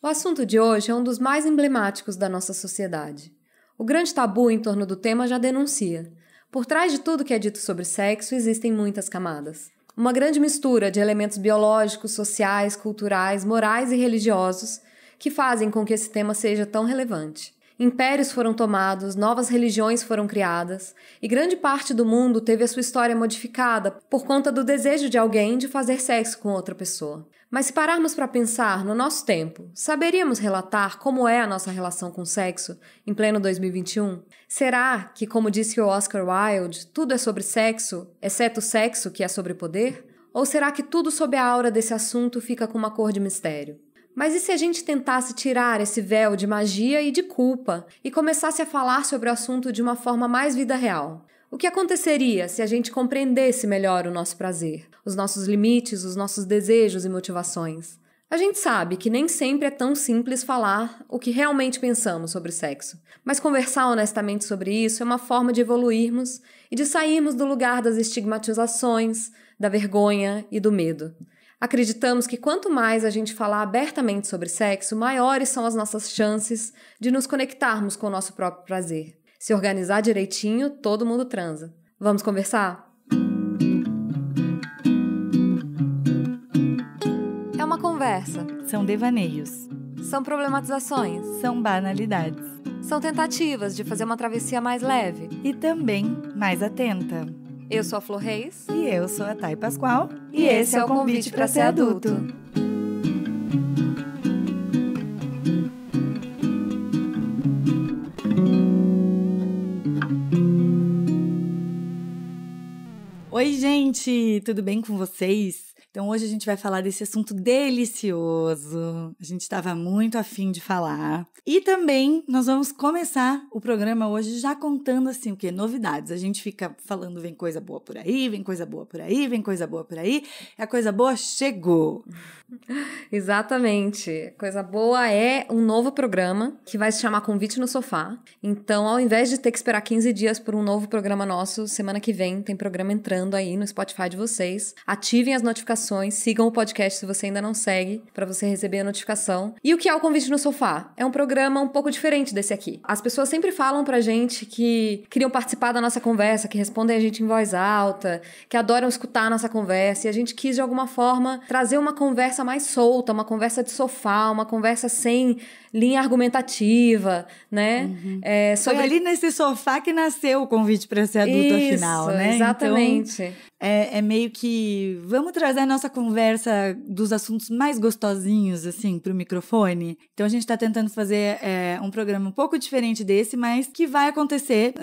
O assunto de hoje é um dos mais emblemáticos da nossa sociedade. O grande tabu em torno do tema já denuncia. Por trás de tudo que é dito sobre sexo existem muitas camadas. Uma grande mistura de elementos biológicos, sociais, culturais, morais e religiosos que fazem com que esse tema seja tão relevante. Impérios foram tomados, novas religiões foram criadas e grande parte do mundo teve a sua história modificada por conta do desejo de alguém de fazer sexo com outra pessoa. Mas se pararmos para pensar no nosso tempo, saberíamos relatar como é a nossa relação com o sexo em pleno 2021? Será que, como disse o Oscar Wilde, tudo é sobre sexo, exceto o sexo que é sobre poder? Ou será que tudo sob a aura desse assunto fica com uma cor de mistério? Mas e se a gente tentasse tirar esse véu de magia e de culpa e começasse a falar sobre o assunto de uma forma mais vida real? O que aconteceria se a gente compreendesse melhor o nosso prazer, os nossos limites, os nossos desejos e motivações? A gente sabe que nem sempre é tão simples falar o que realmente pensamos sobre sexo, mas conversar honestamente sobre isso é uma forma de evoluirmos e de sairmos do lugar das estigmatizações, da vergonha e do medo. Acreditamos que quanto mais a gente falar abertamente sobre sexo, maiores são as nossas chances de nos conectarmos com o nosso próprio prazer. Se organizar direitinho, todo mundo transa. Vamos conversar? É uma conversa. São devaneios. São problematizações. São banalidades. São tentativas de fazer uma travessia mais leve. E também mais atenta. Eu sou a Flor Reis. E eu sou a Thay Pascoal. E esse é o Convite para Ser Adulto. Oi, gente! Tudo bem com vocês? Então, hoje a gente vai falar desse assunto delicioso. A gente estava muito afim de falar. E também nós vamos começar o programa hoje já contando assim o quê? Novidades. A gente fica falando vem coisa boa por aí, vem coisa boa por aí, vem coisa boa por aí. E a coisa boa chegou. Exatamente. Coisa boa é um novo programa que vai se chamar Convite no Sofá. Então, ao invés de ter que esperar 15 dias por um novo programa nosso, semana que vem tem programa entrando aí no Spotify de vocês. Ativem as notificações, sigam o podcast se você ainda não segue, para você receber a notificação. E o que é o Convite no Sofá? É um programa um pouco diferente desse aqui. As pessoas sempre falam pra gente que queriam participar da nossa conversa, que respondem a gente em voz alta, que adoram escutar a nossa conversa, e a gente quis, de alguma forma, trazer uma conversa mais solta, uma conversa de sofá, uma conversa sem linha argumentativa, né? Uhum. Foi ali nesse sofá que nasceu o Convite para Ser Adulto, afinal, né? Exatamente. Então, é meio que vamos trazer a nossa conversa dos assuntos mais gostosinhos, assim, pro microfone. Então, a gente tá tentando fazer um programa um pouco diferente desse, mas que vai acontecer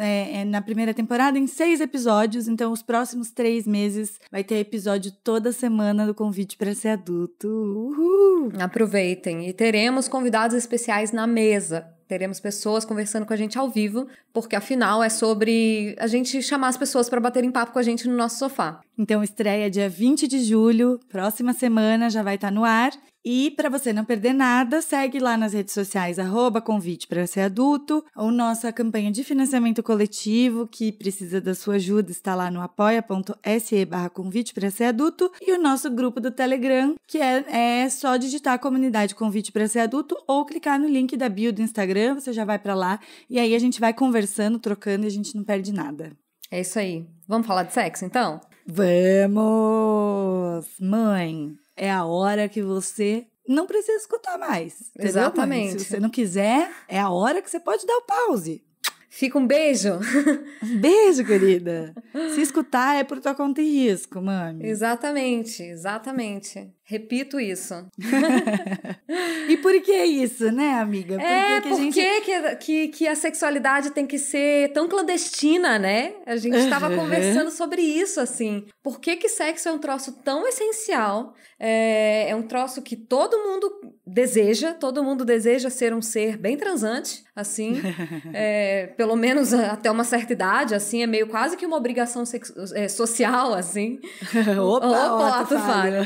na primeira temporada em 6 episódios. Então, os próximos 3 meses vai ter episódio toda semana do Convite para Ser Adulto. Uhul! Aproveitem. E teremos convidados especiais na mesa. Teremos pessoas conversando com a gente ao vivo, porque afinal é sobre a gente chamar as pessoas para baterem papo com a gente no nosso sofá. Então, estreia dia 20 de julho, próxima semana já vai estar no ar. E para você não perder nada, segue lá nas redes sociais, @Convite para Ser Adulto, ou nossa campanha de financiamento coletivo, que precisa da sua ajuda, está lá no apoia.se/Convite para Ser Adulto, e o nosso grupo do Telegram, que é só digitar a comunidade Convite para Ser Adulto, ou clicar no link da bio do Instagram, você já vai para lá, e aí a gente vai conversando, trocando, e a gente não perde nada. É isso aí. Vamos falar de sexo, então? Vamos! Mãe, é a hora que você não precisa escutar mais. Entendeu, Exatamente. mãe? Se você não quiser, é a hora que você pode dar o pause. Fica um beijo. Um beijo, querida. Se escutar é por tua conta e risco, mãe. Exatamente, exatamente. Repito isso. E por que isso, né, amiga? Que a sexualidade tem que ser tão clandestina, né? A gente estava conversando sobre isso, assim. Por que sexo é um troço tão essencial? É um troço que todo mundo deseja ser um ser bem transante, assim. Pelo menos até uma certa idade, assim. É meio quase que uma obrigação social, assim. Opa, ato falho.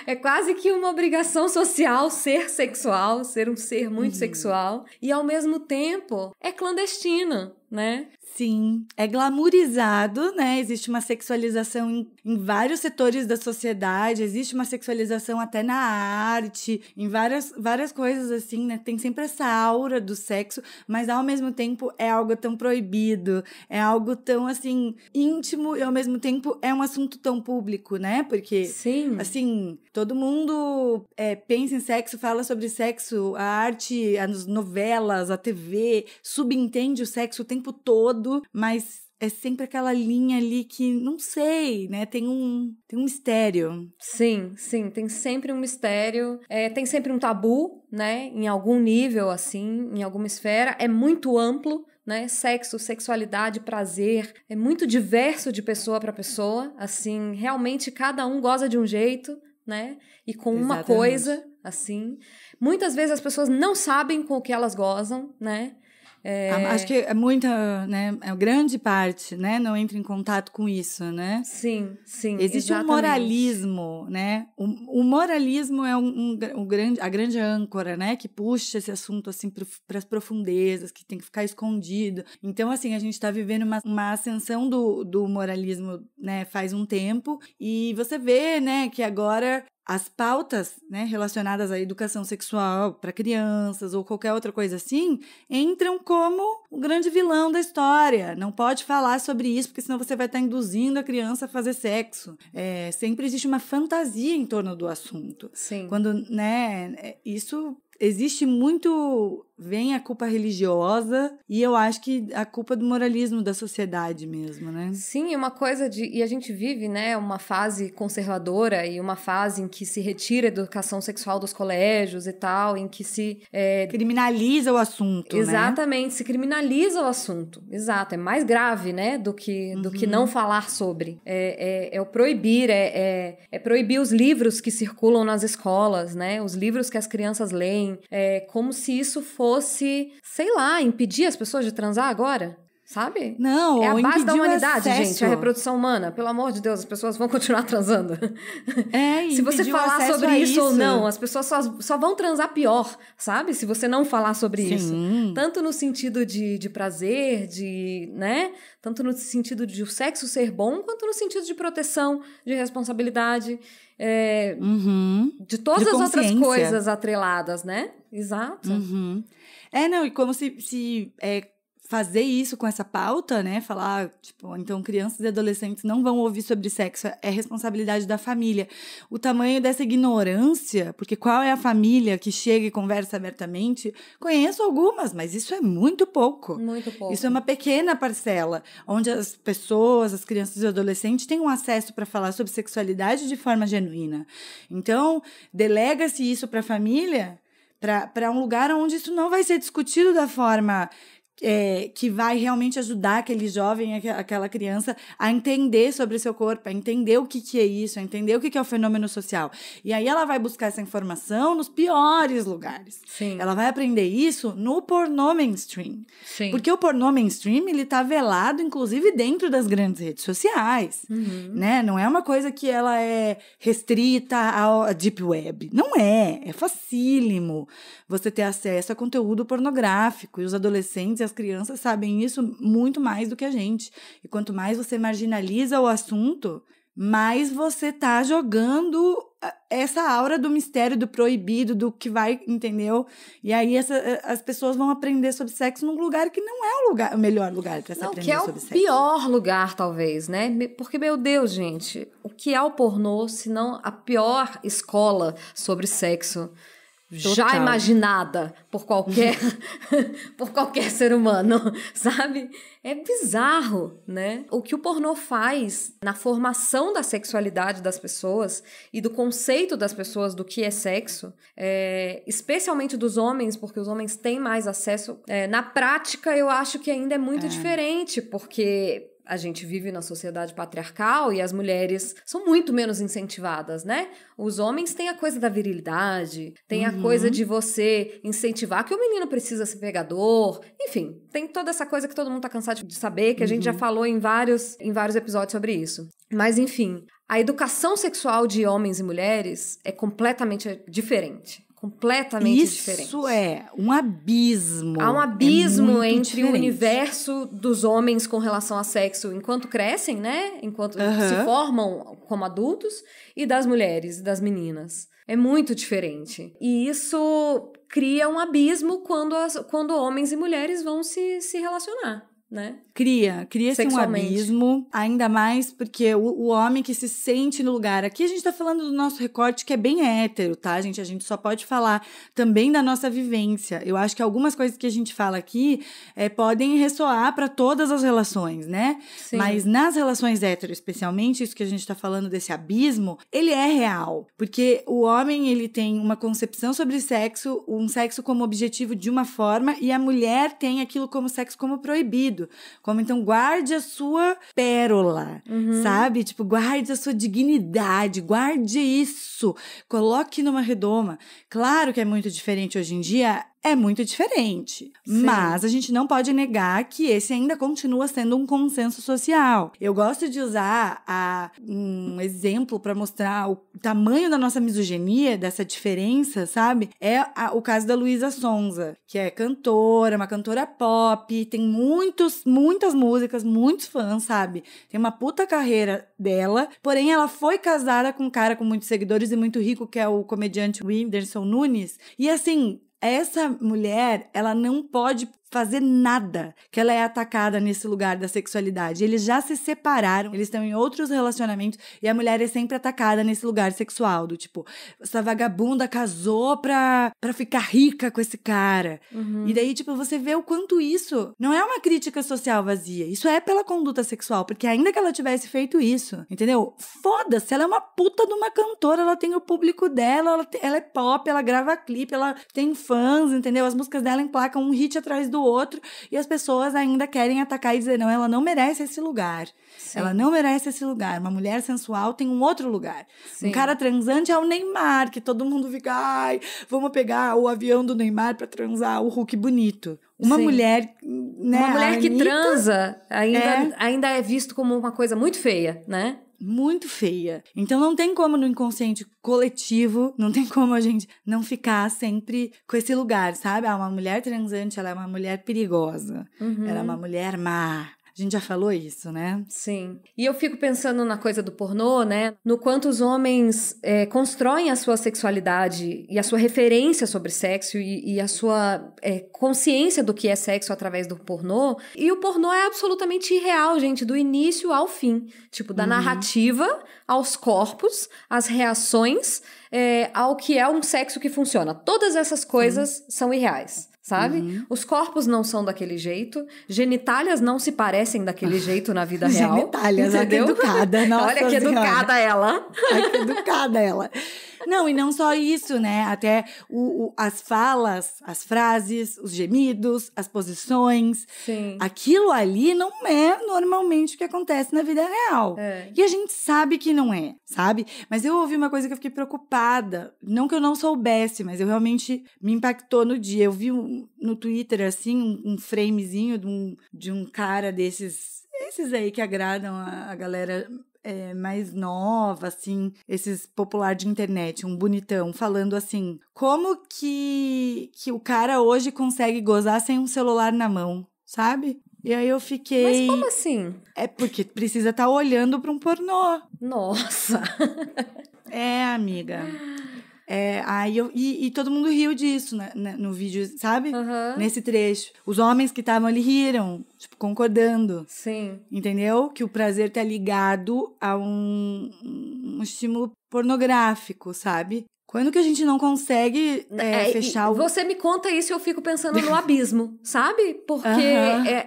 É quase que uma obrigação social ser sexual, ser um ser muito sexual. E, ao mesmo tempo, é clandestino. né? Sim, é glamourizado, né? Existe uma sexualização em vários setores da sociedade, existe uma sexualização até na arte, em várias coisas assim, né? Tem sempre essa aura do sexo, mas ao mesmo tempo é algo tão proibido, é algo tão, assim, íntimo e ao mesmo tempo é um assunto tão público, né? Porque, Sim. assim, todo mundo pensa em sexo, fala sobre sexo, a arte, as novelas, a TV, subentende o sexo o tempo todo, mas é sempre aquela linha ali que, não sei, né? Tem um mistério. Sim, tem sempre um mistério, tem sempre um tabu, né? Em algum nível, assim, em alguma esfera. É muito amplo, né? Sexo, sexualidade, prazer, é muito diverso de pessoa para pessoa, assim, realmente cada um goza de um jeito, né? E com uma coisa, assim. Muitas vezes as pessoas não sabem com o que elas gozam, né? Acho que é muita, né? É grande parte, né? Não entra em contato com isso, né? Sim, Existe exatamente. um moralismo, né? O moralismo é a grande âncora, né? Que puxa esse assunto, assim, para as profundezas, que tem que ficar escondido. Então, assim, a gente está vivendo uma ascensão do moralismo, né? Faz um tempo. E você vê, né? Que agora as pautas, né, relacionadas à educação sexual para crianças ou qualquer outra coisa assim, entram como o grande vilão da história. Não pode falar sobre isso, porque senão você vai estar induzindo a criança a fazer sexo. Sempre existe uma fantasia em torno do assunto. Sim. Quando, né, isso existe muito... Vem a culpa religiosa e eu acho que a culpa do moralismo da sociedade mesmo, né? Sim, uma coisa de... E a gente vive, né, uma fase conservadora e uma fase em que se retira a educação sexual dos colégios e tal, em que se... criminaliza o assunto, exatamente, né? se criminaliza o assunto. Exato, é mais grave, né, do que não falar sobre. É o proibir, é proibir os livros que circulam nas escolas, né, os livros que as crianças leem, como se isso fosse, sei lá, impedir as pessoas de transar agora, sabe? Não, é a base da humanidade, acesso. gente, a reprodução humana. Pelo amor de Deus, as pessoas vão continuar transando. Se você falar sobre isso ou não, as pessoas só vão transar pior, sabe? Se você não falar sobre isso. Tanto no sentido de prazer, né? Tanto no sentido de o sexo ser bom, quanto no sentido de proteção, de responsabilidade, de todas as outras coisas atreladas, né? Exato. Não, e como se fazer isso com essa pauta, né? Falar, tipo, então crianças e adolescentes não vão ouvir sobre sexo, é responsabilidade da família. O tamanho dessa ignorância, porque qual é a família que chega e conversa abertamente? Conheço algumas, mas isso é muito pouco. Muito pouco. Isso é uma pequena parcela, onde as pessoas, as crianças e adolescentes têm um acesso para falar sobre sexualidade de forma genuína. Então, delega-se isso para a família, para um lugar onde isso não vai ser discutido da forma... que vai realmente ajudar aquele jovem, aquela criança a entender sobre o seu corpo, a entender o que é isso, a entender o que é o fenômeno social. E aí ela vai buscar essa informação nos piores lugares. Sim. Ela vai aprender isso no pornô mainstream. Sim. Porque o pornô mainstream, ele tá velado, inclusive, dentro das grandes redes sociais. Né? Não é uma coisa que ela é restrita à deep web. Não é. É facílimo você ter acesso a conteúdo pornográfico. E os adolescentes e as crianças sabem isso muito mais do que a gente. E quanto mais você marginaliza o assunto, mais você tá jogando essa aura do mistério, do proibido, do que vai, entendeu? E aí as pessoas vão aprender sobre sexo num lugar que não é o melhor lugar para se aprender sobre sexo. Que é o pior lugar, talvez, né? Porque, meu Deus, gente, o que é o pornô, se não a pior escola sobre sexo já imaginada por qualquer ser humano, sabe? É bizarro, né? O que o pornô faz na formação da sexualidade das pessoas e do conceito das pessoas do que é sexo, especialmente dos homens, porque os homens têm mais acesso. Na prática, eu acho que ainda é muito diferente, porque... A gente vive na sociedade patriarcal e as mulheres são muito menos incentivadas, né? Os homens têm a coisa da virilidade, tem a coisa de você incentivar que o menino precisa ser pegador. Enfim, tem toda essa coisa que todo mundo tá cansado de saber, que a gente já falou em vários episódios sobre isso. Mas, enfim, a educação sexual de homens e mulheres é completamente diferente. completamente diferentes. Isso é um abismo. Há um abismo entre diferente. o universo dos homens com relação a sexo enquanto crescem, né? Enquanto se formam como adultos, e das mulheres, das meninas. É muito diferente. E isso cria um abismo quando homens e mulheres vão se relacionar, né? Cria-se um abismo, ainda mais porque o homem que se sente no lugar. Aqui a gente tá falando do nosso recorte que é bem hétero, tá, gente? A gente só pode falar também da nossa vivência. Eu acho que algumas coisas que a gente fala aqui podem ressoar para todas as relações, né? Sim. Mas nas relações hétero, especialmente, isso que a gente tá falando desse abismo, ele é real. Porque o homem, ele tem uma concepção sobre sexo, um sexo como objetivo de uma forma, e a mulher tem aquilo como sexo como proibido. Como, então, guarde a sua pérola, sabe? Tipo, guarde a sua dignidade, guarde isso, coloque numa redoma. Claro que é muito diferente hoje em dia, é muito diferente. Sim. Mas a gente não pode negar que esse ainda continua sendo um consenso social. Eu gosto de usar um exemplo para mostrar o tamanho da nossa misoginia, dessa diferença, sabe? É o caso da Luísa Sonza, que é cantora, uma cantora pop, tem muitas músicas, muitos fãs, sabe? Tem uma puta carreira dela, porém ela foi casada com um cara com muitos seguidores e muito rico, que é o comediante Whindersson Nunes. E assim, essa mulher, ela não pode fazer nada que ela é atacada nesse lugar da sexualidade. Eles já se separaram, eles estão em outros relacionamentos e a mulher é sempre atacada nesse lugar sexual, do tipo, essa vagabunda casou pra ficar rica com esse cara. E daí, tipo, você vê o quanto isso não é uma crítica social vazia, isso é pela conduta sexual, porque ainda que ela tivesse feito isso, entendeu? Foda-se, ela é uma puta de uma cantora, ela tem o público dela, ela é pop, ela grava clipe, ela tem fãs, entendeu? As músicas dela emplacam um hit atrás do outro, e as pessoas ainda querem atacar e dizer, não, ela não merece esse lugar. Sim. Ela não merece esse lugar. Uma mulher sensual tem um outro lugar. Sim. Um cara transante é o Neymar, que todo mundo fica, ai, vamos pegar o avião do Neymar pra transar o Hulk bonito. Uma mulher, né? Uma mulher que transa ainda é visto como uma coisa muito feia, né? Muito feia. Então não tem como no inconsciente coletivo, não tem como a gente não ficar sempre com esse lugar, sabe? Uma mulher transante, ela é uma mulher perigosa. Ela é uma mulher má. A gente já falou isso, né? Sim. E eu fico pensando na coisa do pornô, né? No quanto os homens constroem a sua sexualidade e a sua referência sobre sexo e a sua consciência do que é sexo através do pornô. E o pornô é absolutamente irreal, gente, do início ao fim. Tipo, da narrativa aos corpos, às reações, ao que é um sexo que funciona. Todas essas coisas são irreais. Sabe? Os corpos não são daquele jeito, genitálias não se parecem daquele jeito na vida real. Genitálias, olha que educada. Nossa olha que educada ela. Olha que educada ela. Não, e não só isso, né? Até as falas, as frases, os gemidos, as posições. Sim. Aquilo ali não é normalmente o que acontece na vida real. E a gente sabe que não é, sabe? Mas eu ouvi uma coisa que eu fiquei preocupada. Não que eu não soubesse, mas eu realmente me impactou no dia. Eu vi no Twitter, assim, um framezinho de um cara esses aí que agradam a galera mais nova, assim, esses popular de internet, um bonitão, falando assim, como que o cara hoje consegue gozar sem um celular na mão, sabe? E aí eu fiquei... Mas como assim? É porque precisa estar olhando para um pornô. Nossa! Amiga... Aí e todo mundo riu disso, né, no vídeo, sabe? Nesse trecho. Os homens que estavam ali riram, tipo, concordando. Sim. Entendeu? Que o prazer tá ligado a um estímulo pornográfico, sabe? Quando que a gente não consegue fechar o... Você me conta isso e eu fico pensando no abismo, sabe? Porque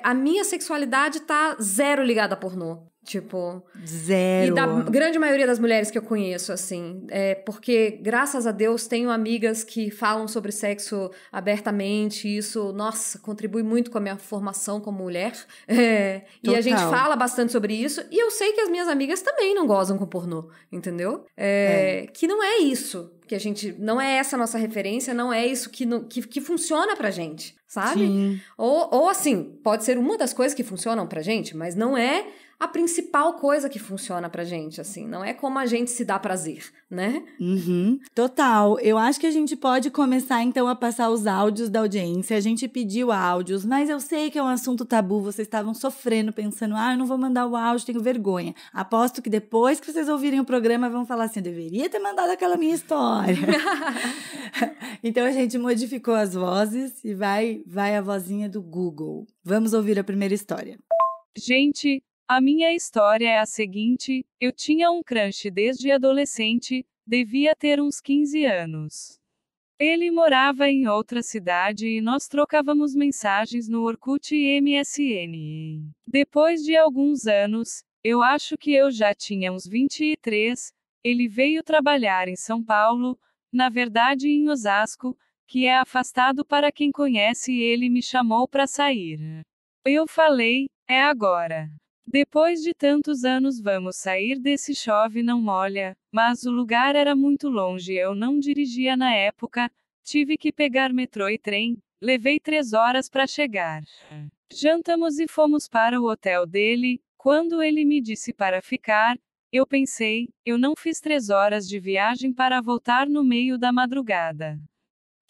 a minha sexualidade tá zero ligada a pornô. Tipo... Zero. E da grande maioria das mulheres que eu conheço, assim. Porque, graças a Deus, tenho amigas que falam sobre sexo abertamente. E isso, nossa, contribui muito com a minha formação como mulher. E a gente fala bastante sobre isso. E eu sei que as minhas amigas também não gozam com pornô, entendeu? Que não é isso. Que a gente... Não é essa a nossa referência, não é isso que funciona pra gente, sabe? Sim. Ou assim, pode ser uma das coisas que funcionam pra gente, mas não é a principal coisa que funciona pra gente, assim. Não é como a gente se dá prazer, né? Uhum, total. Eu acho que a gente pode começar, então, a passar os áudios da audiência. A gente pediu áudios, mas eu sei que é um assunto tabu. Vocês estavam sofrendo, pensando, eu não vou mandar o áudio, tenho vergonha. Aposto que depois que vocês ouvirem o programa, vão falar assim, eu deveria ter mandado aquela minha história. Então, a gente modificou as vozes e vai a vozinha do Google. Vamos ouvir a primeira história. Gente, a minha história é a seguinte: eu tinha um crush desde adolescente, devia ter uns 15 anos. Ele morava em outra cidade e nós trocávamos mensagens no Orkut e MSN. Depois de alguns anos, eu acho que eu já tinha uns 23, ele veio trabalhar em São Paulo, na verdade em Osasco, que é afastado para quem conhece, e ele me chamou para sair. Eu falei, é agora. Depois de tantos anos vamos sair desse chove não molha, mas o lugar era muito longe, eu não dirigia na época, tive que pegar metrô e trem, levei 3 horas para chegar. Jantamos e fomos para o hotel dele, quando ele me disse para ficar, eu pensei, eu não fiz 3 horas de viagem para voltar no meio da madrugada.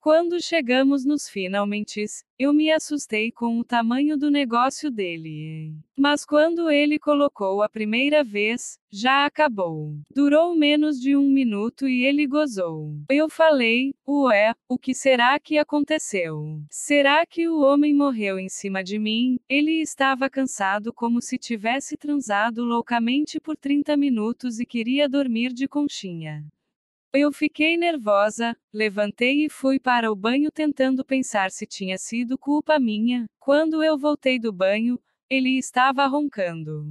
Quando chegamos nos finalmentes, eu me assustei com o tamanho do negócio dele. Mas quando ele colocou a primeira vez, já acabou. Durou menos de 1 minuto e ele gozou. Eu falei, ué, o que será que aconteceu? Será que o homem morreu em cima de mim? Ele estava cansado como se tivesse transado loucamente por 30 minutos e queria dormir de conchinha. Eu fiquei nervosa, levantei e fui para o banho tentando pensar se tinha sido culpa minha. Quando eu voltei do banho, ele estava roncando.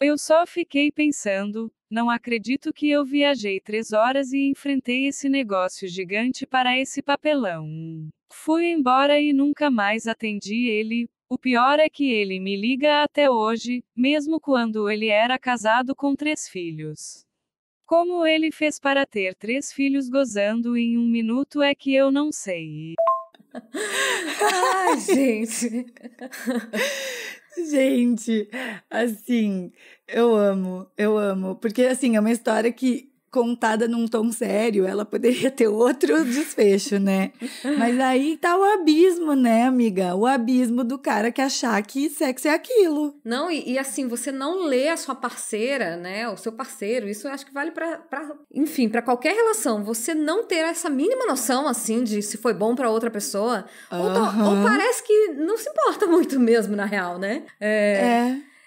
Eu só fiquei pensando, não acredito que eu viajei 3 horas e enfrentei esse negócio gigante para esse papelão. Fui embora e nunca mais atendi ele. O pior é que ele me liga até hoje, mesmo quando ele era casado com 3 filhos. Como ele fez para ter 3 filhos gozando em 1 minuto é que eu não sei. Ai, gente. Gente, assim, eu amo, porque assim, é uma história que, contada num tom sério, ela poderia ter outro desfecho, né? Mas aí tá o abismo, né, amiga? O abismo do cara que achar que sexo é aquilo. Não, e assim, você não lê a sua parceira, né, o seu parceiro, isso eu acho que vale enfim, pra qualquer relação, você não ter essa mínima noção, assim, de se foi bom pra outra pessoa, ou parece que não se importa muito mesmo, na real, né?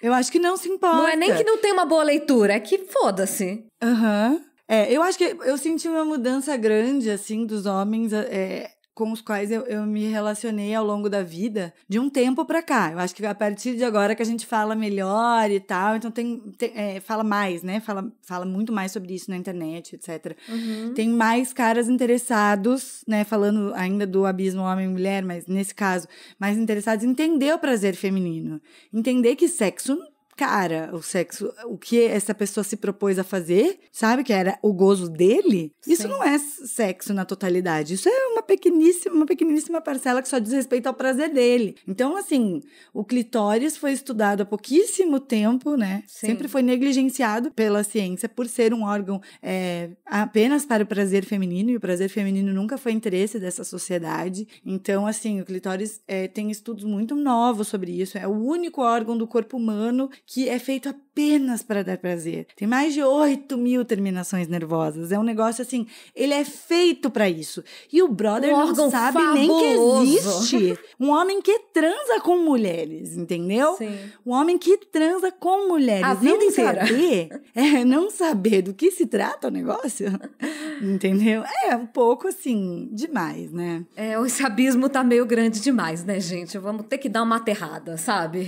Eu acho que não se importa. Não é nem que não tem uma boa leitura, é que foda-se. Eu acho que eu senti uma mudança grande, assim, dos homens com os quais eu me relacionei ao longo da vida, de um tempo pra cá. Eu acho que a partir de agora que a gente fala melhor e tal, então fala mais, né? Fala muito mais sobre isso na internet, etc. Uhum. Tem mais caras interessados, né? Falando ainda do abismo homem e mulher, mas nesse caso, mais interessados em entender o prazer feminino. Entender que sexo... Cara, o sexo, o que essa pessoa se propôs a fazer, sabe? Que era o gozo dele. Sim. Isso não é sexo na totalidade. Isso é uma pequeníssima parcela que só diz respeito ao prazer dele. Então, assim, o clitóris foi estudado há pouquíssimo tempo, né? Sim. Sempre foi negligenciado pela ciência por ser um órgão apenas para o prazer feminino. E o prazer feminino nunca foi interesse dessa sociedade. Então, assim, o clitóris tem estudos muito novos sobre isso. É o único órgão do corpo humano que é feito apenas para dar prazer. Tem mais de 8.000 terminações nervosas. É um negócio assim, ele é feito para isso. E o brother não sabe fabuloso. Nem que existe um homem que transa com mulheres, entendeu? Sim. Um homem que transa com mulheres. A vida inteira. Não saber do que se trata o negócio, entendeu? É um pouco assim, demais, né? Esse abismo tá meio grande demais, né, gente? Vamos ter que dar uma aterrada, sabe?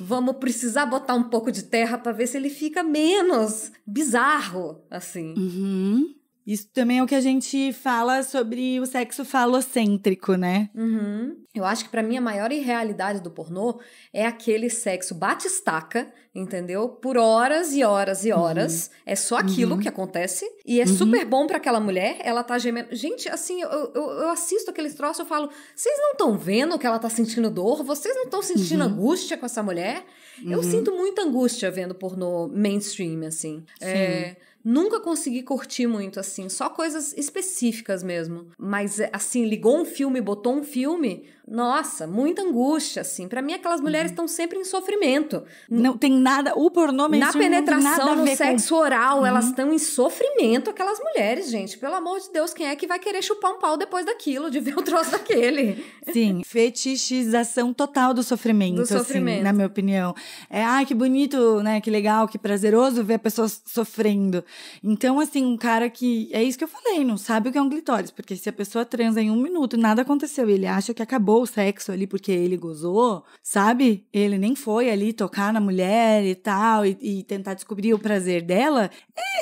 Vamos precisar botar um pouco de terra pra ver se ele fica menos bizarro, assim. Uhum. Isso também é o que a gente fala sobre o sexo falocêntrico, né? Uhum. Eu acho que pra mim a maior irrealidade do pornô é aquele sexo bate-estaca, entendeu? Por horas e horas e horas. É só aquilo que acontece. E é super bom pra aquela mulher. Ela tá gemendo. Gente, assim, eu assisto aqueles troços, eu falo, vocês não estão vendo que ela tá sentindo dor? Vocês não estão sentindo angústia com essa mulher? Eu sinto muita angústia vendo pornô mainstream, assim. Nunca consegui curtir muito, assim, só coisas específicas mesmo. Mas, assim, ligou um filme, botou um filme, nossa, muita angústia, assim. Pra mim, aquelas mulheres estão sempre em sofrimento. Não tem nada, o pornô Na mainstream não tem nada penetração, a no ver sexo oral, elas estão em sofrimento, aquelas mulheres, gente. Pelo amor de Deus, quem é que vai querer chupar um pau depois daquilo, de ver o troço daquele? Sim, fetichização total do sofrimento, Do sofrimento. assim, na minha opinião. Ai, que bonito, né, que legal, que prazeroso ver a pessoa sofrendo. Então, assim, um cara que, é isso que eu falei, não sabe o que é um clitóris, porque se a pessoa transa em 1 minuto, nada aconteceu, ele acha que acabou o sexo ali porque ele gozou, sabe? Ele nem foi ali tocar na mulher e tal, e tentar descobrir o prazer dela,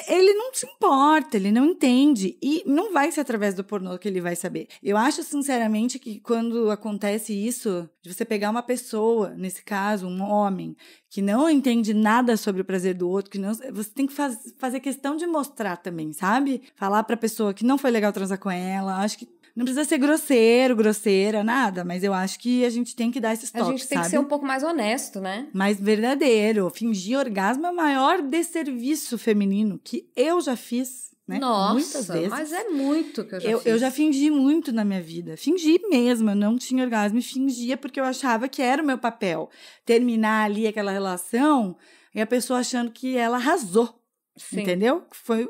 ele não se importa, ele não entende, e não vai ser através do pornô que ele vai saber. Eu acho, sinceramente, que quando acontece isso, de você pegar uma pessoa, nesse caso, um homem, que não entende nada sobre o prazer do outro, que não, você tem que fazer questão de mostrar também, sabe? Falar pra pessoa que não foi legal transar com ela, acho que não precisa ser grosseiro, grosseira, nada, mas eu acho que a gente tem que dar esses toques, A gente tem que ser um pouco mais honesto, né? mais verdadeiro. Fingir orgasmo é o maior desserviço feminino que eu já fiz, né? Muitas Nossa, vezes. mas é muito que eu já fiz. Eu já fingi muito na minha vida. Fingi mesmo, eu não tinha orgasmo e fingia porque eu achava que era o meu papel. Terminar ali aquela relação e a pessoa achando que ela arrasou. Sim. Entendeu? Foi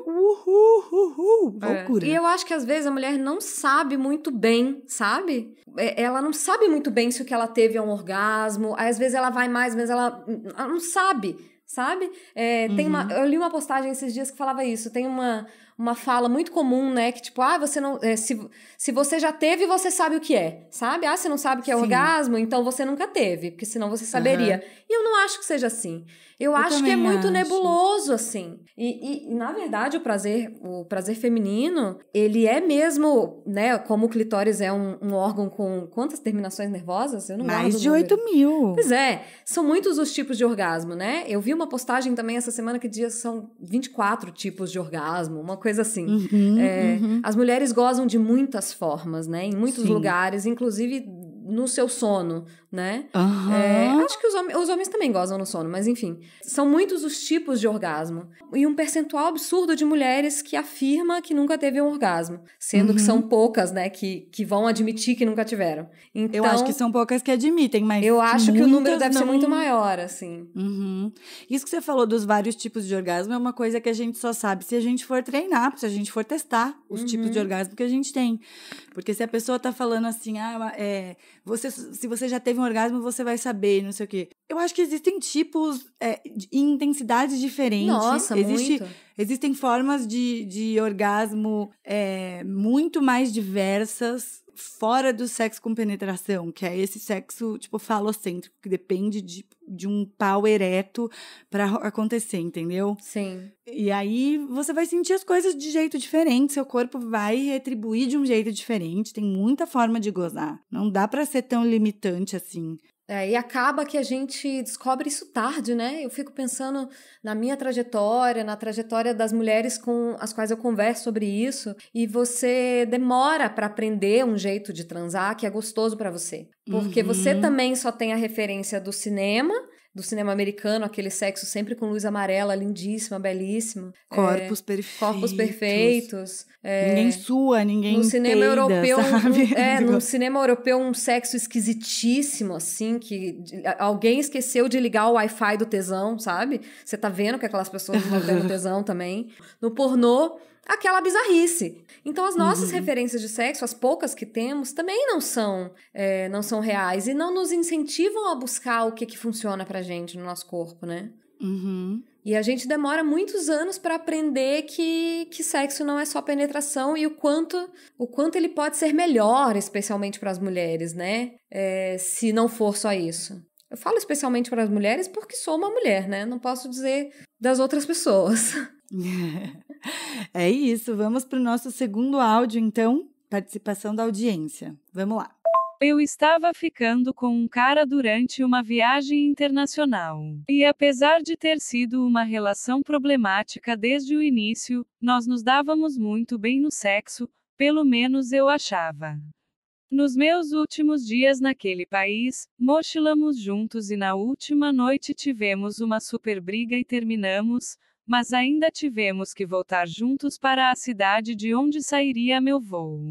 loucura. E eu acho que às vezes a mulher não sabe muito bem, sabe? Ela não sabe muito bem se o que ela teve é um orgasmo. Aí, às vezes ela vai mais, mas ela não sabe, sabe? Eu li uma postagem esses dias que falava isso. Tem uma fala muito comum, né? Que tipo, você não... se você já teve, você sabe o que é, sabe? Você não sabe o que é orgasmo, então você nunca teve, porque senão você saberia. E eu não acho que seja assim. Eu acho que é muito nebuloso, assim. E, na verdade, o prazer feminino, ele é mesmo, né? Como o clitóris é um órgão com quantas terminações nervosas? Eu não Mais de 8.000. Pois é, são muitos os tipos de orgasmo, né? Eu vi uma postagem também essa semana que dizia que são 24 tipos de orgasmo, uma coisa assim. As mulheres gozam de muitas formas, né? Em muitos lugares, inclusive no seu sono, né? Acho que os homens também gozam no sono, mas enfim. São muitos os tipos de orgasmo. E um percentual absurdo de mulheres que afirma que nunca teve um orgasmo. Sendo que são poucas, né? Que vão admitir que nunca tiveram. Então, eu acho que são poucas que admitem, mas eu acho que o número deve ser muito maior, assim. Isso que você falou dos vários tipos de orgasmo é uma coisa que a gente só sabe se a gente for treinar, se a gente for testar os tipos de orgasmo que a gente tem. Porque se a pessoa tá falando assim, se você já teve um orgasmo, você vai saber, não sei o quê. Eu acho que existem tipos e intensidades diferentes. Nossa, muito. Existem formas de orgasmo muito mais diversas fora do sexo com penetração, que é esse sexo, tipo, falocêntrico, que depende de um pau ereto pra acontecer, entendeu? Sim. E aí você vai sentir as coisas de jeito diferente, seu corpo vai retribuir de um jeito diferente, tem muita forma de gozar. Não dá pra ser tão limitante assim. E acaba que a gente descobre isso tarde, né? Eu fico pensando na minha trajetória, na trajetória das mulheres com as quais eu converso sobre isso, e você demora pra aprender um jeito de transar que é gostoso pra você. Porque você também só tem a referência do cinema americano, aquele sexo sempre com luz amarela, lindíssima, belíssima. Corpos perfeitos. Ninguém sua, ninguém no cinema peida, europeu, sabe? No cinema europeu um sexo esquisitíssimo, assim, que alguém esqueceu de ligar o Wi-Fi do tesão, sabe? Você tá vendo que aquelas pessoas não estão tendo tesão também. No pornô, aquela bizarrice. Então, as nossas referências de sexo, as poucas que temos, também não são reais e não nos incentivam a buscar o que funciona pra gente no nosso corpo, né? E a gente demora muitos anos pra aprender que sexo não é só penetração e o quanto ele pode ser melhor, especialmente para as mulheres, né? Se não for só isso. Eu falo especialmente para as mulheres porque sou uma mulher, né? Não posso dizer das outras pessoas. É isso, vamos para o nosso segundo áudio, então, participação da audiência. Vamos lá. Eu estava ficando com um cara durante uma viagem internacional. E apesar de ter sido uma relação problemática desde o início, nós nos dávamos muito bem no sexo, pelo menos eu achava. Nos meus últimos dias naquele país, mochilamos juntos e na última noite tivemos uma super briga e terminamos, mas ainda tivemos que voltar juntos para a cidade de onde sairia meu voo.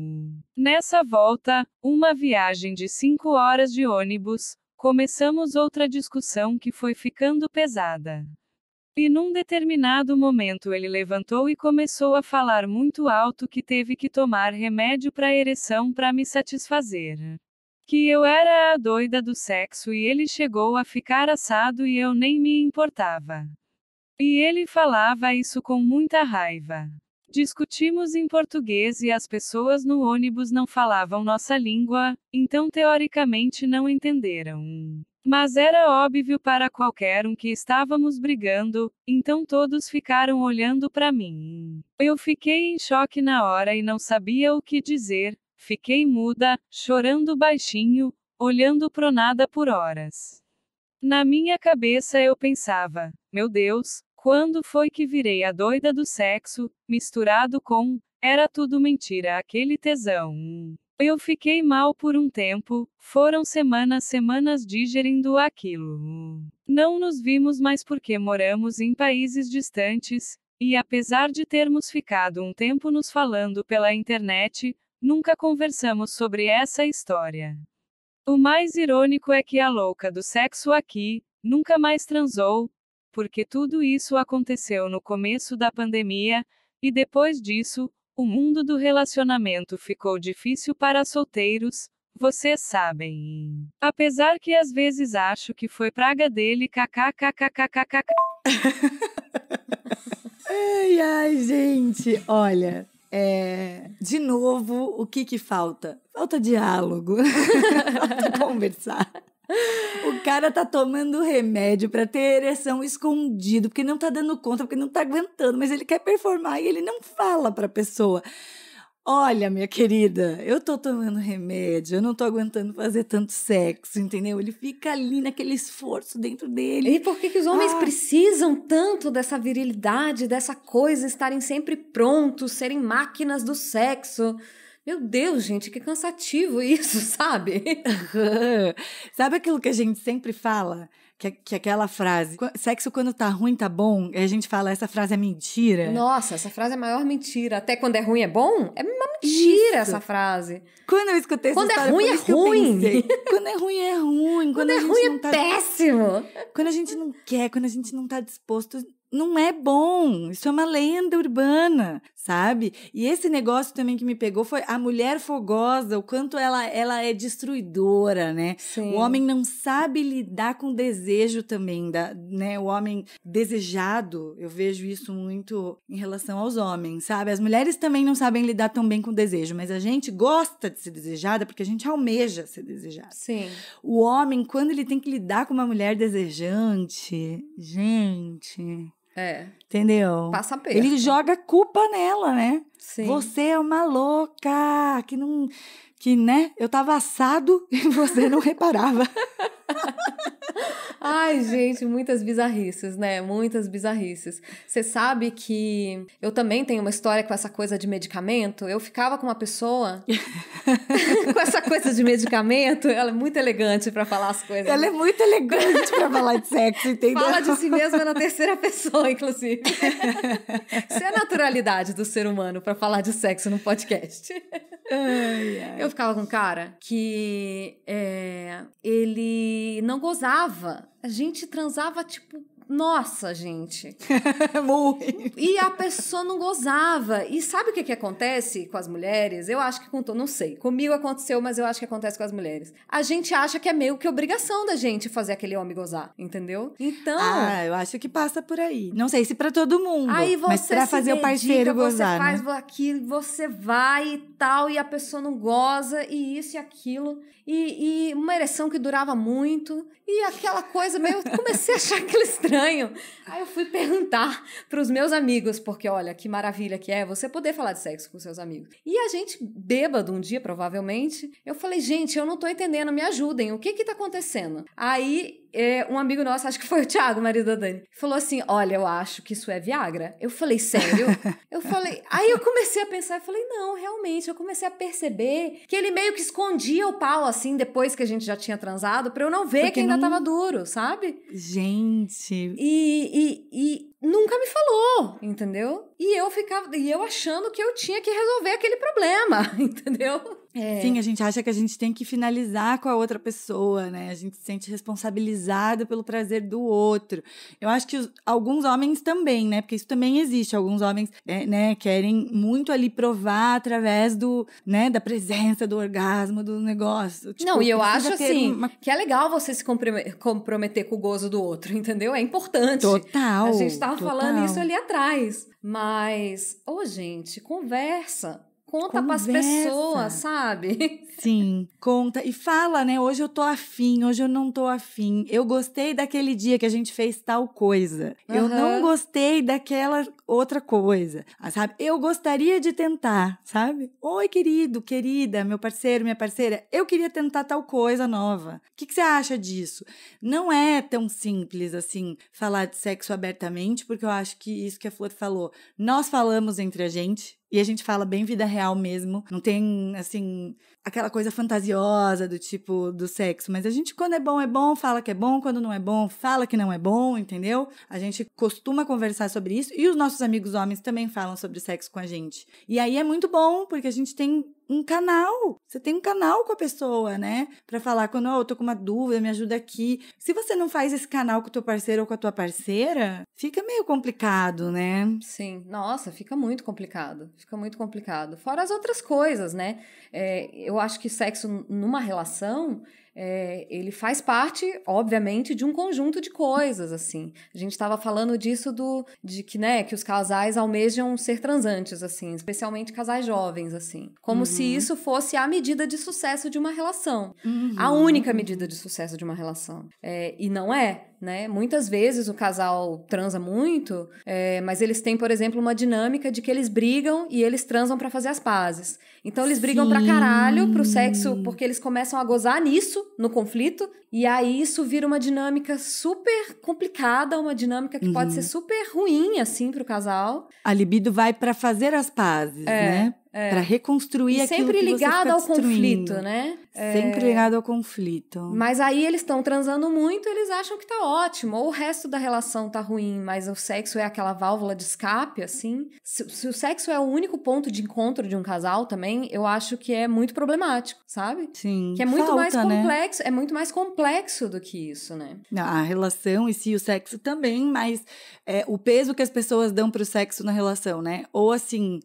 Nessa volta, uma viagem de 5 horas de ônibus, começamos outra discussão que foi ficando pesada. E num determinado momento ele levantou e começou a falar muito alto que teve que tomar remédio para ereção para me satisfazer. Que eu era a doida do sexo e ele chegou a ficar assado e eu nem me importava. E ele falava isso com muita raiva. Discutimos em português e as pessoas no ônibus não falavam nossa língua, então teoricamente não entenderam. Mas era óbvio para qualquer um que estávamos brigando, então todos ficaram olhando para mim. Eu fiquei em choque na hora e não sabia o que dizer, fiquei muda, chorando baixinho, olhando pro nada por horas. Na minha cabeça eu pensava, meu Deus, quando foi que virei a doida do sexo, misturado com, era tudo mentira aquele tesão. Eu fiquei mal por um tempo, foram semanas digerindo aquilo. Não nos vimos mais porque moramos em países distantes, e apesar de termos ficado um tempo nos falando pela internet, nunca conversamos sobre essa história. O mais irônico é que a louca do sexo aqui, nunca mais transou, porque tudo isso aconteceu no começo da pandemia, e depois disso, o mundo do relacionamento ficou difícil para solteiros, vocês sabem. Apesar que às vezes acho que foi praga dele, kkkkkkkk. Ai, gente, olha, de novo, o que falta? Falta diálogo, falta conversar. O cara tá tomando remédio pra ter ereção escondido, porque não tá dando conta, porque não tá aguentando, mas ele quer performar e ele não fala pra pessoa. Olha, minha querida, eu tô tomando remédio, eu não tô aguentando fazer tanto sexo, entendeu? Ele fica ali naquele esforço dentro dele. E por que os homens precisam tanto dessa virilidade, dessa coisa, estarem sempre prontos, serem máquinas do sexo? Meu Deus, gente, que cansativo isso, sabe? Sabe aquilo que a gente sempre fala? Que aquela frase, sexo quando tá ruim tá bom, e a gente fala, essa frase é mentira. Nossa, essa frase é a maior mentira. Até quando é ruim é bom? É uma mentira essa frase. Quando eu escutei essa história, quando é ruim, é ruim. Quando é ruim, é ruim. Quando é ruim, é péssimo. Quando a gente não quer, quando a gente não tá disposto, não é bom. Isso é uma lenda urbana, sabe? E esse negócio também que me pegou foi a mulher fogosa, o quanto ela é destruidora, né? Sim. O homem não sabe lidar com o desejo também, né? O homem desejado, eu vejo isso muito em relação aos homens, sabe? As mulheres também não sabem lidar tão bem com o desejo, mas a gente gosta de ser desejada porque a gente almeja ser desejada. Sim. O homem, quando ele tem que lidar com uma mulher desejante, gente... Entendeu? Passa perto. Ele joga a culpa nela, né? Sim. Você é uma louca, né? Eu tava assado e você não reparava. Ai, gente, muitas bizarrices, né? Muitas bizarrices. Você sabe que eu também tenho uma história com essa coisa de medicamento. Eu ficava com uma pessoa com essa coisa de medicamento. Ela é muito elegante pra falar as coisas. Ela é muito elegante pra falar de sexo, entendeu? Fala de si mesma na terceira pessoa, inclusive. Isso é a naturalidade do ser humano pra falar de sexo no podcast. Ai. Eu ficava com um cara que ele não gozava. A gente transava, tipo, nossa, gente. E a pessoa não gozava. E sabe o que acontece com as mulheres? Eu acho que não sei. Comigo aconteceu, mas eu acho que acontece com as mulheres. A gente acha que é meio que obrigação da gente fazer aquele homem gozar, entendeu? Então... eu acho que passa por aí. Não sei se pra todo mundo, aí você mas pra fazer o parceiro gozar, você faz né? aquilo, você vai e tal, e a pessoa não goza, e isso e aquilo. E uma ereção que durava muito. E aquela coisa meio... Eu comecei a achar aquilo estranho. estranho. Aí eu fui perguntar pros meus amigos, porque olha, que maravilha que é você poder falar de sexo com seus amigos. E a gente, bêbado um dia, provavelmente, eu falei, gente, eu não tô entendendo, me ajudem, o que tá acontecendo? Aí, um amigo nosso, acho que foi o Thiago, marido da Dani, falou assim, olha, eu acho que isso é Viagra. Eu falei, sério? Aí eu comecei a pensar, eu falei, não, realmente, eu comecei a perceber que ele meio que escondia o pau, assim, depois que a gente já tinha transado, pra eu não ver que ainda tava duro, sabe? Gente... E nunca me falou, entendeu? E eu achando que eu tinha que resolver aquele problema, entendeu? Sim, a gente acha que a gente tem que finalizar com a outra pessoa, né? A gente se sente responsabilizado pelo prazer do outro. Eu acho que alguns homens também, né? Porque isso também existe. Alguns homens, né, querem muito ali provar através da presença, do orgasmo, do negócio. Tipo, não, e eu acho assim, que é legal você se comprometer com o gozo do outro, entendeu? É importante. Total. A gente tava falando isso ali atrás. Mas, gente, conversa pras pessoas, sabe? Sim, conta e fala, né? Hoje eu tô afim, hoje eu não tô afim. Eu gostei daquele dia que a gente fez tal coisa. Eu não gostei daquela outra coisa, sabe? Eu gostaria de tentar, sabe? Oi, querido, querida, meu parceiro, minha parceira, eu queria tentar tal coisa nova. O que você acha disso? Não é tão simples assim falar de sexo abertamente, porque eu acho que isso que a Flor falou, nós falamos entre a gente. E a gente fala bem vida real mesmo. Não tem, assim, aquela coisa fantasiosa do tipo do sexo. Mas a gente, quando é bom, fala que é bom. Quando não é bom, fala que não é bom, entendeu? A gente costuma conversar sobre isso. E os nossos amigos homens também falam sobre sexo com a gente. E aí é muito bom, porque a gente tem um canal. Você tem um canal com a pessoa, né? Pra falar, quando eu tô com uma dúvida, me ajuda aqui. Se você não faz esse canal com o teu parceiro ou com a tua parceira, fica meio complicado, né? Sim, nossa, fica muito complicado. Fica muito complicado. Fora as outras coisas, né? Eu acho que sexo numa relação... ele faz parte, obviamente, de um conjunto de coisas, assim. A gente estava falando disso que os casais almejam ser transantes, assim, especialmente casais jovens, assim. Como se isso fosse a medida de sucesso de uma relação. A única medida de sucesso de uma relação. E não é, né? Muitas vezes o casal transa muito, mas eles têm, por exemplo, uma dinâmica de que eles brigam e eles transam pra fazer as pazes. Então eles brigam pra caralho pro sexo, porque eles começam a gozar nisso, no conflito, e aí isso vira uma dinâmica super complicada, uma dinâmica que pode ser super ruim, assim, pro casal. A libido vai pra fazer as pazes, né? Para reconstruir aquilo que você fica sempre ligado ao destruindo. conflito, né? Sempre ligado ao conflito. Mas aí eles estão transando muito, eles acham que tá ótimo, ou o resto da relação tá ruim, mas o sexo é aquela válvula de escape, assim. Se o sexo é o único ponto de encontro de um casal também, eu acho que é muito problemático, sabe? Sim. Que é muito mais complexo, né? É muito mais complexo do que isso, né? Não, a relação em si, o sexo também, mas o peso que as pessoas dão pro sexo na relação, né? Ou assim,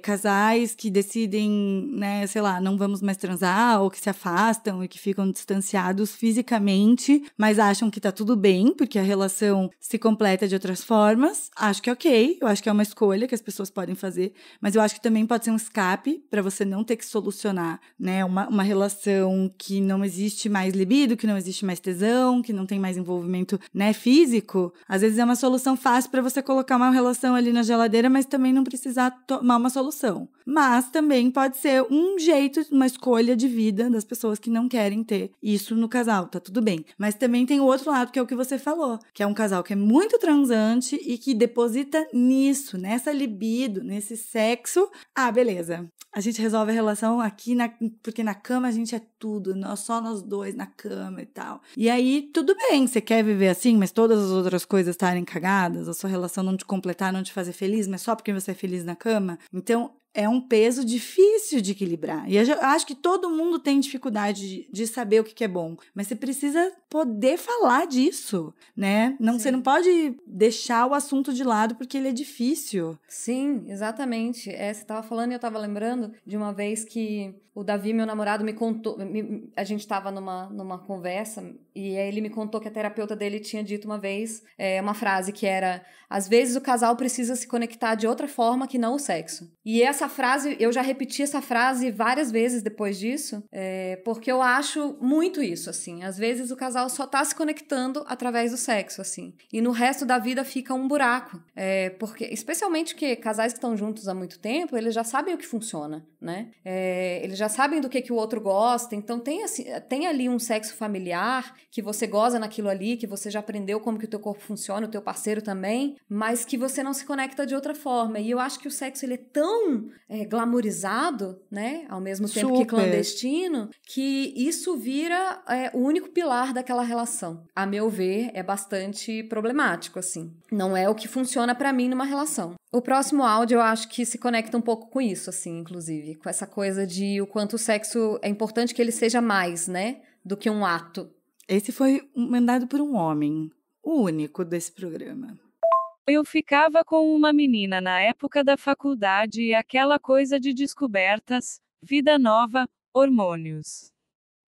casais que decidem, né, sei lá, não vamos mais transar, ou que se afastam e que ficam distanciados fisicamente, mas acham que tá tudo bem, porque a relação se completa de outras formas. Acho que é ok, eu acho que é uma escolha que as pessoas podem fazer, mas eu acho que também pode ser um escape para você não ter que solucionar, né, uma relação que não existe mais libido, que não existe mais tesão, que não tem mais envolvimento, né, físico. Às vezes é uma solução fácil para você colocar uma relação ali na geladeira, mas também não precisar tomar uma solução. Mas também pode ser um jeito, uma escolha de vida das pessoas que não querem ter isso no casal, tá tudo bem. Mas também tem o outro lado, que é o que você falou, que é um casal que é muito transante e que deposita nisso, nessa libido, nesse sexo. Ah, beleza. A gente resolve a relação aqui, porque na cama a gente é tudo, só nós dois na cama e tal. E aí, tudo bem, você quer viver assim, mas todas as outras coisas estarem cagadas, a sua relação não te completar, não te fazer feliz, mas só porque você é feliz na cama. Então, é um peso difícil de equilibrar. E eu acho que todo mundo tem dificuldade de saber o que é bom. Mas você precisa poder falar disso, né? Você não pode deixar o assunto de lado porque ele é difícil. Sim, exatamente. Você estava falando e eu estava lembrando de uma vez que o Davi, meu namorado, me contou... a gente estava numa conversa e aí ele me contou que a terapeuta dele tinha dito uma vez uma frase que era: às vezes o casal precisa se conectar de outra forma que não o sexo. E essa essa frase, eu já repeti essa frase várias vezes depois disso, porque eu acho muito isso, assim. Às vezes o casal só tá se conectando através do sexo, assim. E no resto da vida fica um buraco. Porque, especialmente que casais que estão juntos há muito tempo, eles já sabem o que funciona, né? Eles já sabem do que o outro gosta, então tem ali um sexo familiar, que você goza naquilo ali, que você já aprendeu como que o teu corpo funciona, o teu parceiro também, mas que você não se conecta de outra forma. E eu acho que o sexo, ele é tão glamourizado, né? Ao mesmo tempo que clandestino, que isso vira o único pilar daquela relação. A meu ver, é bastante problemático, assim. Não é o que funciona pra mim numa relação. O próximo áudio eu acho que se conecta um pouco com isso, assim, inclusive. Com essa coisa de o quanto o sexo é importante que ele seja mais, né? Do que um ato. Esse foi mandado por um homem, o único desse programa. Eu ficava com uma menina na época da faculdade e aquela coisa de descobertas, vida nova, hormônios.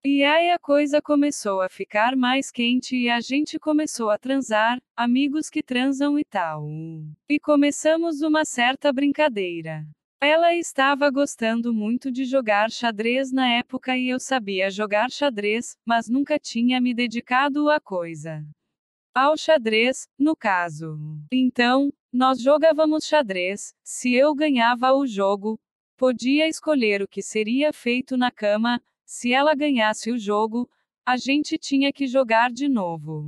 E aí a coisa começou a ficar mais quente e a gente começou a transar, amigos que transam e tal. E começamos uma certa brincadeira. Ela estava gostando muito de jogar xadrez na época e eu sabia jogar xadrez, mas nunca tinha me dedicado à coisa. Ao xadrez, no caso. Então, nós jogávamos xadrez, se eu ganhava o jogo, podia escolher o que seria feito na cama, se ela ganhasse o jogo, a gente tinha que jogar de novo.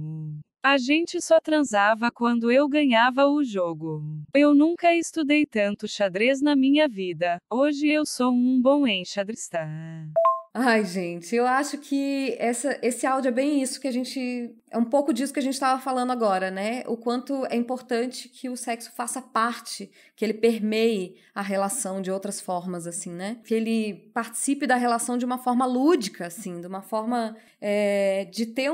A gente só transava quando eu ganhava o jogo. Eu nunca estudei tanto xadrez na minha vida, hoje eu sou um bom enxadrista. Ai, gente, eu acho que esse áudio é bem isso que a gente... É um pouco disso que a gente estava falando agora, né? O quanto é importante que o sexo faça parte, que ele permeie a relação de outras formas, assim, né? Que ele participe da relação de uma forma lúdica, assim, de uma forma de ter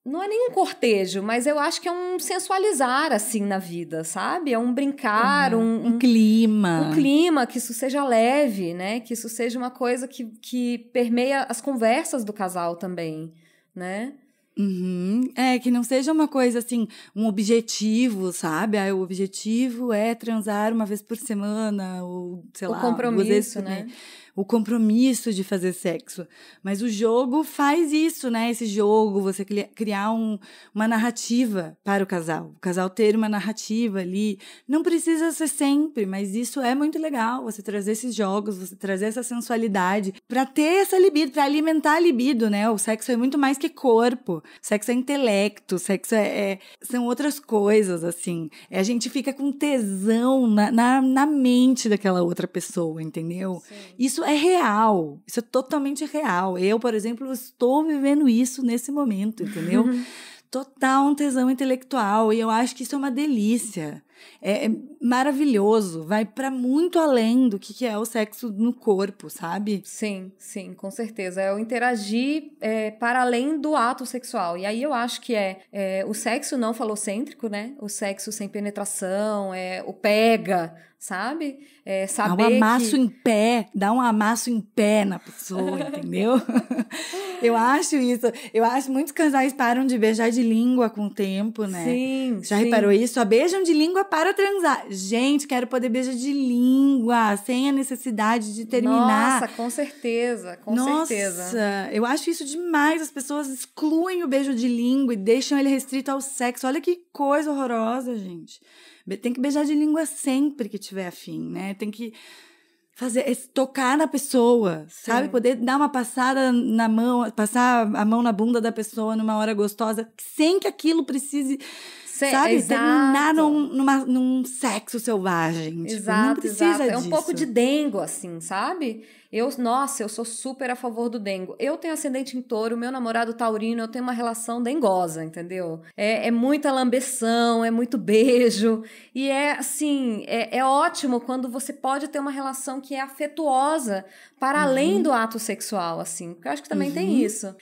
não é nem um cortejo, mas eu acho que é um sensualizar, assim, na vida, sabe? É um brincar, um clima. Um clima, que isso seja leve, né? Que isso seja uma coisa que permeia as conversas do casal também, né? Uhum. Que não seja uma coisa assim, um objetivo, sabe? O objetivo é transar uma vez por semana, ou sei lá, compromisso, 2 vezes por né? mês. O compromisso de fazer sexo. Mas o jogo faz isso, né? Esse jogo, você criar uma narrativa para o casal ter uma narrativa ali. Não precisa ser sempre, mas isso é muito legal. Você trazer esses jogos, você trazer essa sensualidade para ter essa libido, para alimentar a libido, né? O sexo é muito mais que corpo. Sexo é intelecto, sexo são outras coisas, assim. A gente fica com tesão na mente daquela outra pessoa, entendeu? Sim. Isso é real, isso é totalmente real. Eu, por exemplo, estou vivendo isso nesse momento, entendeu? Total um tesão intelectual, e eu acho que isso é uma delícia. É maravilhoso, vai para muito além do que é o sexo no corpo, sabe? Sim, sim, com certeza. É o interagir para além do ato sexual. E aí eu acho que o sexo não falocêntrico, né? O sexo sem penetração, o pega, sabe? Saber Dá um amasso em pé na pessoa, entendeu? Eu acho isso. Eu acho muitos casais param de beijar de língua com o tempo, né? Sim, Já reparou isso? Só beijam de língua para transar. Gente, quero poder beijar de língua, sem a necessidade de terminar. Nossa, com certeza, com certeza. Nossa, eu acho isso demais. As pessoas excluem o beijo de língua e deixam ele restrito ao sexo. Olha que coisa horrorosa, gente. Tem que beijar de língua sempre que tiver afim, né? Tem que tocar na pessoa, Sim. sabe? Poder dar uma passada na mão, passar a mão na bunda da pessoa numa hora gostosa, sem que aquilo precise, sabe? Exato. Terminar num sexo selvagem. Exato, não precisa exato. disso. É um pouco de dengo, assim, sabe? Eu sou super a favor do dengo. Eu tenho ascendente em touro, meu namorado taurino, eu tenho uma relação dengosa, entendeu? É muita lambeção, é muito beijo. E assim, é ótimo quando você pode ter uma relação que é afetuosa para além do ato sexual, assim. Porque eu acho que também tem isso.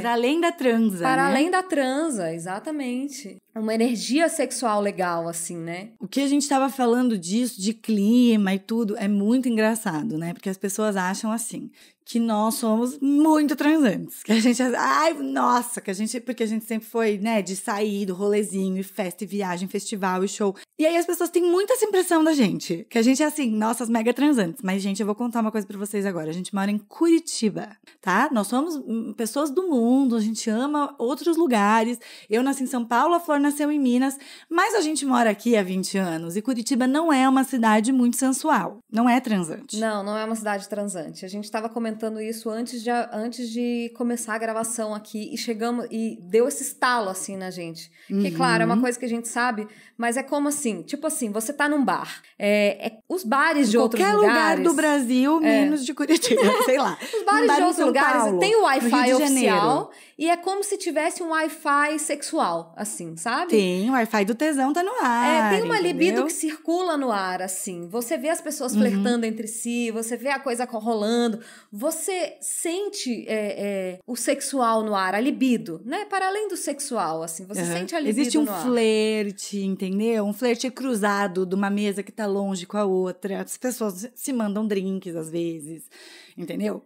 Para além da transa, Para né? além da transa, exatamente. Uma energia sexual legal, assim, né? O que a gente estava falando disso, de clima e tudo, é muito engraçado, né? Porque as pessoas acham assim, que nós somos muito transantes. Que a gente, ai, nossa, porque a gente sempre foi, né, de sair do rolezinho, e festa, e viagem, festival e show. E aí as pessoas têm muita essa impressão da gente, que a gente é assim, nossas mega transantes. Mas, gente, eu vou contar uma coisa pra vocês agora. A gente mora em Curitiba, tá? Nós somos pessoas do mundo, a gente ama outros lugares. Eu nasci em São Paulo, a Flor nasceu em Minas, mas a gente mora aqui há 20 anos. E Curitiba não é uma cidade muito sensual, não é transante. Não é uma cidade transante. A gente estava comentando isso antes de começar a gravação aqui e deu esse estalo assim na gente. Que, claro, é uma coisa que a gente sabe, mas é como assim, tipo assim, você tá num bar. Os bares de outros lugares... Qualquer lugar do Brasil, menos de Curitiba, sei lá. Os bares de outros lugares tem o Wi-Fi oficial e é como se tivesse um Wi-Fi sexual, assim, sabe? Tem, o Wi-Fi do tesão tá no ar, tem uma entendeu? libido que circula no ar, assim. Você vê as pessoas flertando entre si, você vê a coisa rolando, você sente o sexual no ar, a libido, né? Para além do sexual, assim, você sente a libido Existe um no ar. flerte, entendeu? Um flerte cruzado de uma mesa que tá longe com a outra. As pessoas se mandam drinks, às vezes, entendeu?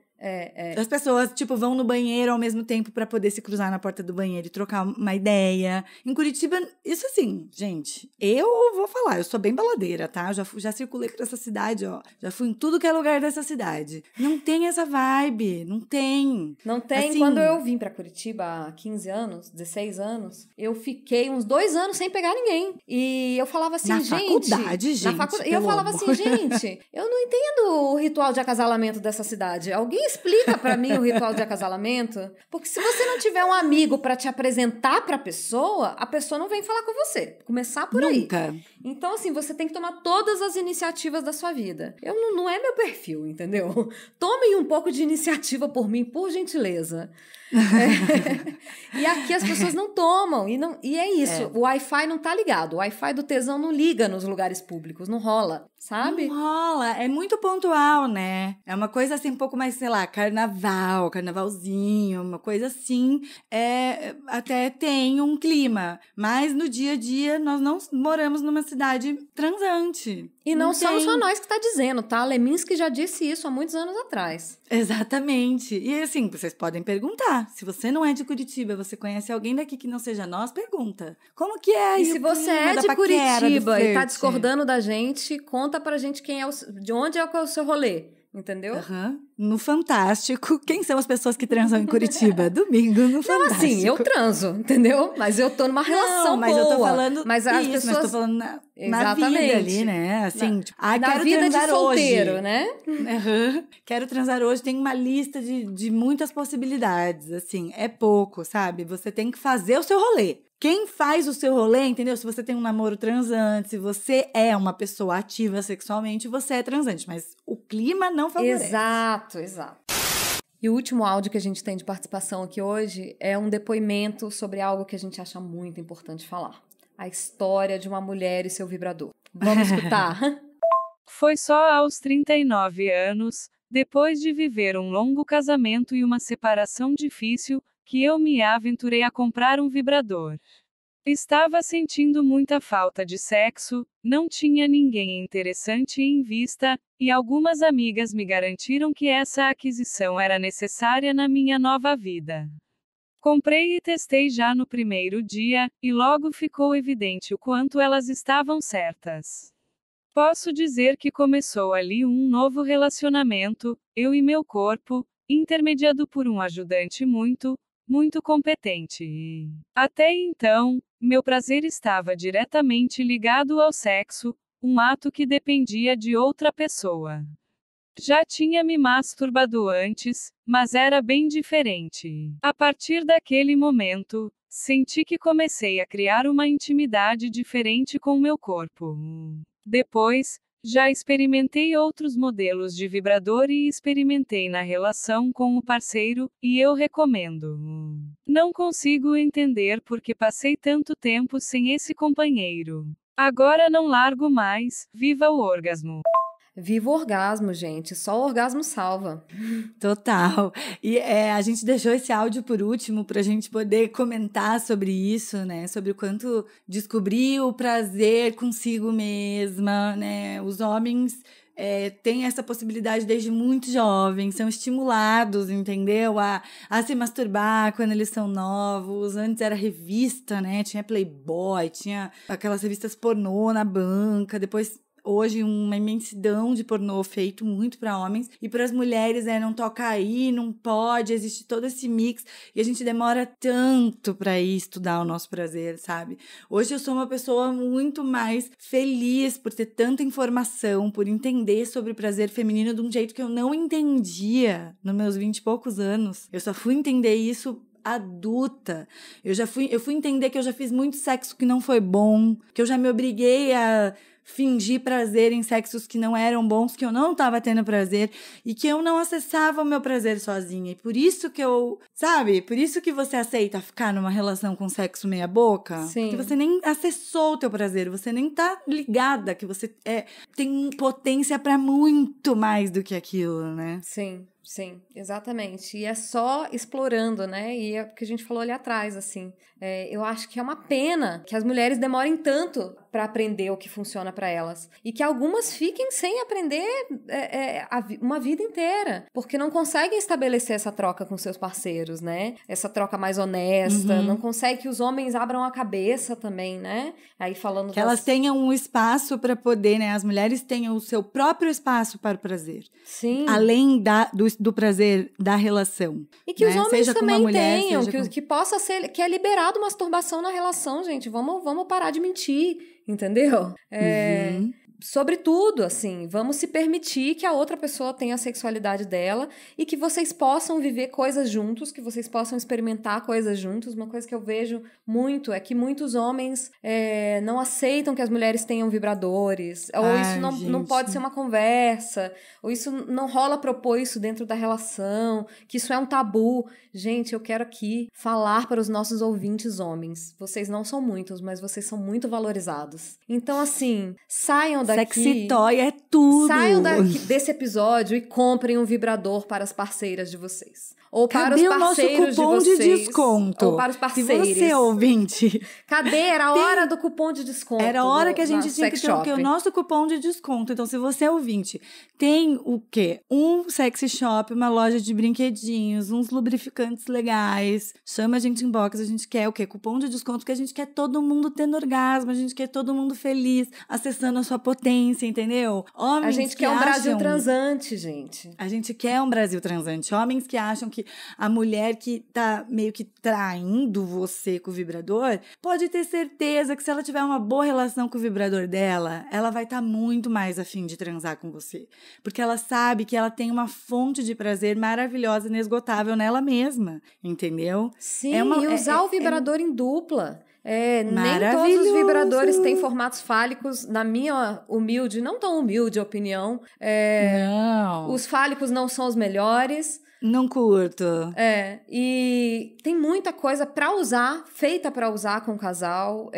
As pessoas, tipo, vão no banheiro ao mesmo tempo pra poder se cruzar na porta do banheiro e trocar uma ideia. Em Curitiba, isso assim, gente, eu vou falar, eu sou bem baladeira, tá? Já circulei por essa cidade, ó. Já fui em tudo que é lugar dessa cidade. Não tem essa vibe, não tem. Não tem. Assim, Quando eu vim pra Curitiba há 15 anos, 16 anos, eu fiquei uns 2 anos sem pegar ninguém. E eu falava assim, na gente... faculdade, gente, E eu falava assim, gente, eu não entendo o ritual de acasalamento dessa cidade. Alguém explica pra mim o ritual de acasalamento? Porque se você não tiver um amigo pra te apresentar pra pessoa, a pessoa não vem falar com você. Começar por aí. Nunca. Então, assim, você tem que tomar todas as iniciativas da sua vida. Não é meu perfil, entendeu? Tomem um pouco de iniciativa por mim, por gentileza. E aqui as pessoas não tomam. E é isso. O Wi-Fi não tá ligado. O Wi-Fi do tesão não liga nos lugares públicos. Não rola, sabe? Não rola. É muito pontual, né? É uma coisa assim, um pouco mais, sei lá, carnavalzinho, uma coisa assim. Até tem um clima. Mas no dia a dia, nós não moramos numa cidade transante. E não somos só nós que tá dizendo, tá? Leminski já disse isso há muitos anos atrás. Exatamente. E assim, vocês podem perguntar. Se você não é de Curitiba, você conhece alguém daqui que não seja nós, pergunta. Como que é? E se você é de Curitiba e tá discordando da gente, conta pra gente de onde é o seu rolê. Entendeu? No Fantástico. Quem são as pessoas que transam em Curitiba? Domingo no Fantástico. Não, assim, eu transo, entendeu? Mas eu tô numa relação mas boa. Eu tô falando mas as pessoas... mas tô falando na vida ali, né? Assim, na vida de solteiro, hoje, né? Quero transar hoje. Tem uma lista de muitas possibilidades, assim. É pouco, sabe? Você tem que fazer o seu rolê. Quem faz o seu rolê, entendeu? Se você tem um namoro transante, se você é uma pessoa ativa sexualmente, você é transante. Mas o clima não favorece. Exato. E o último áudio que a gente tem de participação aqui hoje é um depoimento sobre algo que a gente acha muito importante falar. A história de uma mulher e seu vibrador. Vamos escutar? Foi só aos 39 anos, depois de viver um longo casamento e uma separação difícil, que eu me aventurei a comprar um vibrador. Estava sentindo muita falta de sexo, não tinha ninguém interessante em vista, e algumas amigas me garantiram que essa aquisição era necessária na minha nova vida. Comprei e testei já no primeiro dia, e logo ficou evidente o quanto elas estavam certas. Posso dizer que começou ali um novo relacionamento, eu e meu corpo, intermediado por um ajudante muito competente. Até então, meu prazer estava diretamente ligado ao sexo, um ato que dependia de outra pessoa. Já tinha me masturbado antes, mas era bem diferente. A partir daquele momento, senti que comecei a criar uma intimidade diferente com meu corpo. Depois, já experimentei outros modelos de vibrador e experimentei na relação com o parceiro, e eu recomendo. Não consigo entender por que passei tanto tempo sem esse companheiro. Agora não largo mais, viva o orgasmo! Viva o orgasmo, gente. Só o orgasmo salva. Total. E a gente deixou esse áudio por último pra gente poder comentar sobre isso, né? Sobre o quanto descobrir o prazer consigo mesma, né? Os homens têm essa possibilidade desde muito jovens, são estimulados, entendeu? A se masturbar quando eles são novos. Antes era revista, né? Tinha Playboy, tinha aquelas revistas pornô na banca, depois... Hoje, uma imensidão de pornô feito muito para homens. E para as mulheres, não toca aí, não pode, existe todo esse mix. E a gente demora tanto para ir estudar o nosso prazer, sabe? Hoje eu sou uma pessoa muito mais feliz por ter tanta informação, por entender sobre o prazer feminino de um jeito que eu não entendia nos meus 20 e poucos anos. Eu só fui entender isso adulta. Eu fui entender que eu já fiz muito sexo que não foi bom, que eu já me obriguei a fingir prazer em sexos que não eram bons, que eu não estava tendo prazer e que eu não acessava o meu prazer sozinha. E por isso que por isso que você aceita ficar numa relação com sexo meia boca? Sim. Porque você nem acessou o teu prazer, você nem tá ligada que você tem potência para muito mais do que aquilo, né? Sim. Sim, exatamente. E é só explorando, né? E é o que a gente falou ali atrás, assim. Eu acho que é uma pena que as mulheres demorem tanto para aprender o que funciona para elas. E que algumas fiquem sem aprender uma vida inteira. Porque não conseguem estabelecer essa troca com seus parceiros, né? Essa troca mais honesta. Não consegue que os homens abram a cabeça também, né? Aí falando que elas tenham um espaço para poder, né? As mulheres tenham o seu próprio espaço para o prazer. Sim. Além do prazer da relação. E que os homens seja também mulher, tenham, que possa ser, que é liberado masturbação na relação, gente. Vamos parar de mentir, entendeu? Sobretudo, assim, vamos se permitir que a outra pessoa tenha a sexualidade dela e que vocês possam viver coisas juntos, que vocês possam experimentar coisas juntos. Uma coisa que eu vejo muito é que muitos homens não aceitam que as mulheres tenham vibradores, ou isso não pode ser uma conversa, ou isso não rola propor isso dentro da relação, que isso é um tabu. Gente, eu quero aqui falar para os nossos ouvintes homens. Vocês não são muitos, mas vocês são muito valorizados. Então, assim, saiam daqui... Sexy toy é tudo! Saiam desse episódio e comprem um vibrador para as parceiras de vocês. Ou para Cadê os parceiros o nosso cupom de desconto? Ou para os parceiros. Se você, ouvinte... Cadê? Era a hora do cupom de desconto. Era a hora que a gente tinha que ter o nosso cupom de desconto. Então, se você, ouvinte, tem o quê? Um sexy shop, uma loja de brinquedinhos, uns lubrificantes legais. Chama a gente inbox, a gente quer o quê? Cupom de desconto, porque a gente quer todo mundo tendo orgasmo, a gente quer todo mundo feliz, acessando a sua potência, entendeu? Homens a gente quer um Brasil transante, gente. A gente quer um Brasil transante. Homens que acham que a mulher que tá meio que traindo você com o vibrador, pode ter certeza que se ela tiver uma boa relação com o vibrador dela, ela vai estar muito mais afim de transar com você. Porque ela sabe que ela tem uma fonte de prazer maravilhosa, inesgotável nela mesma, entendeu? Sim, e usar o vibrador em dupla. Nem todos os vibradores têm formatos fálicos, na minha humilde, não tão humilde opinião. Não. Os fálicos não são os melhores. Não curto. E tem muita coisa para usar, feita para usar com o casal,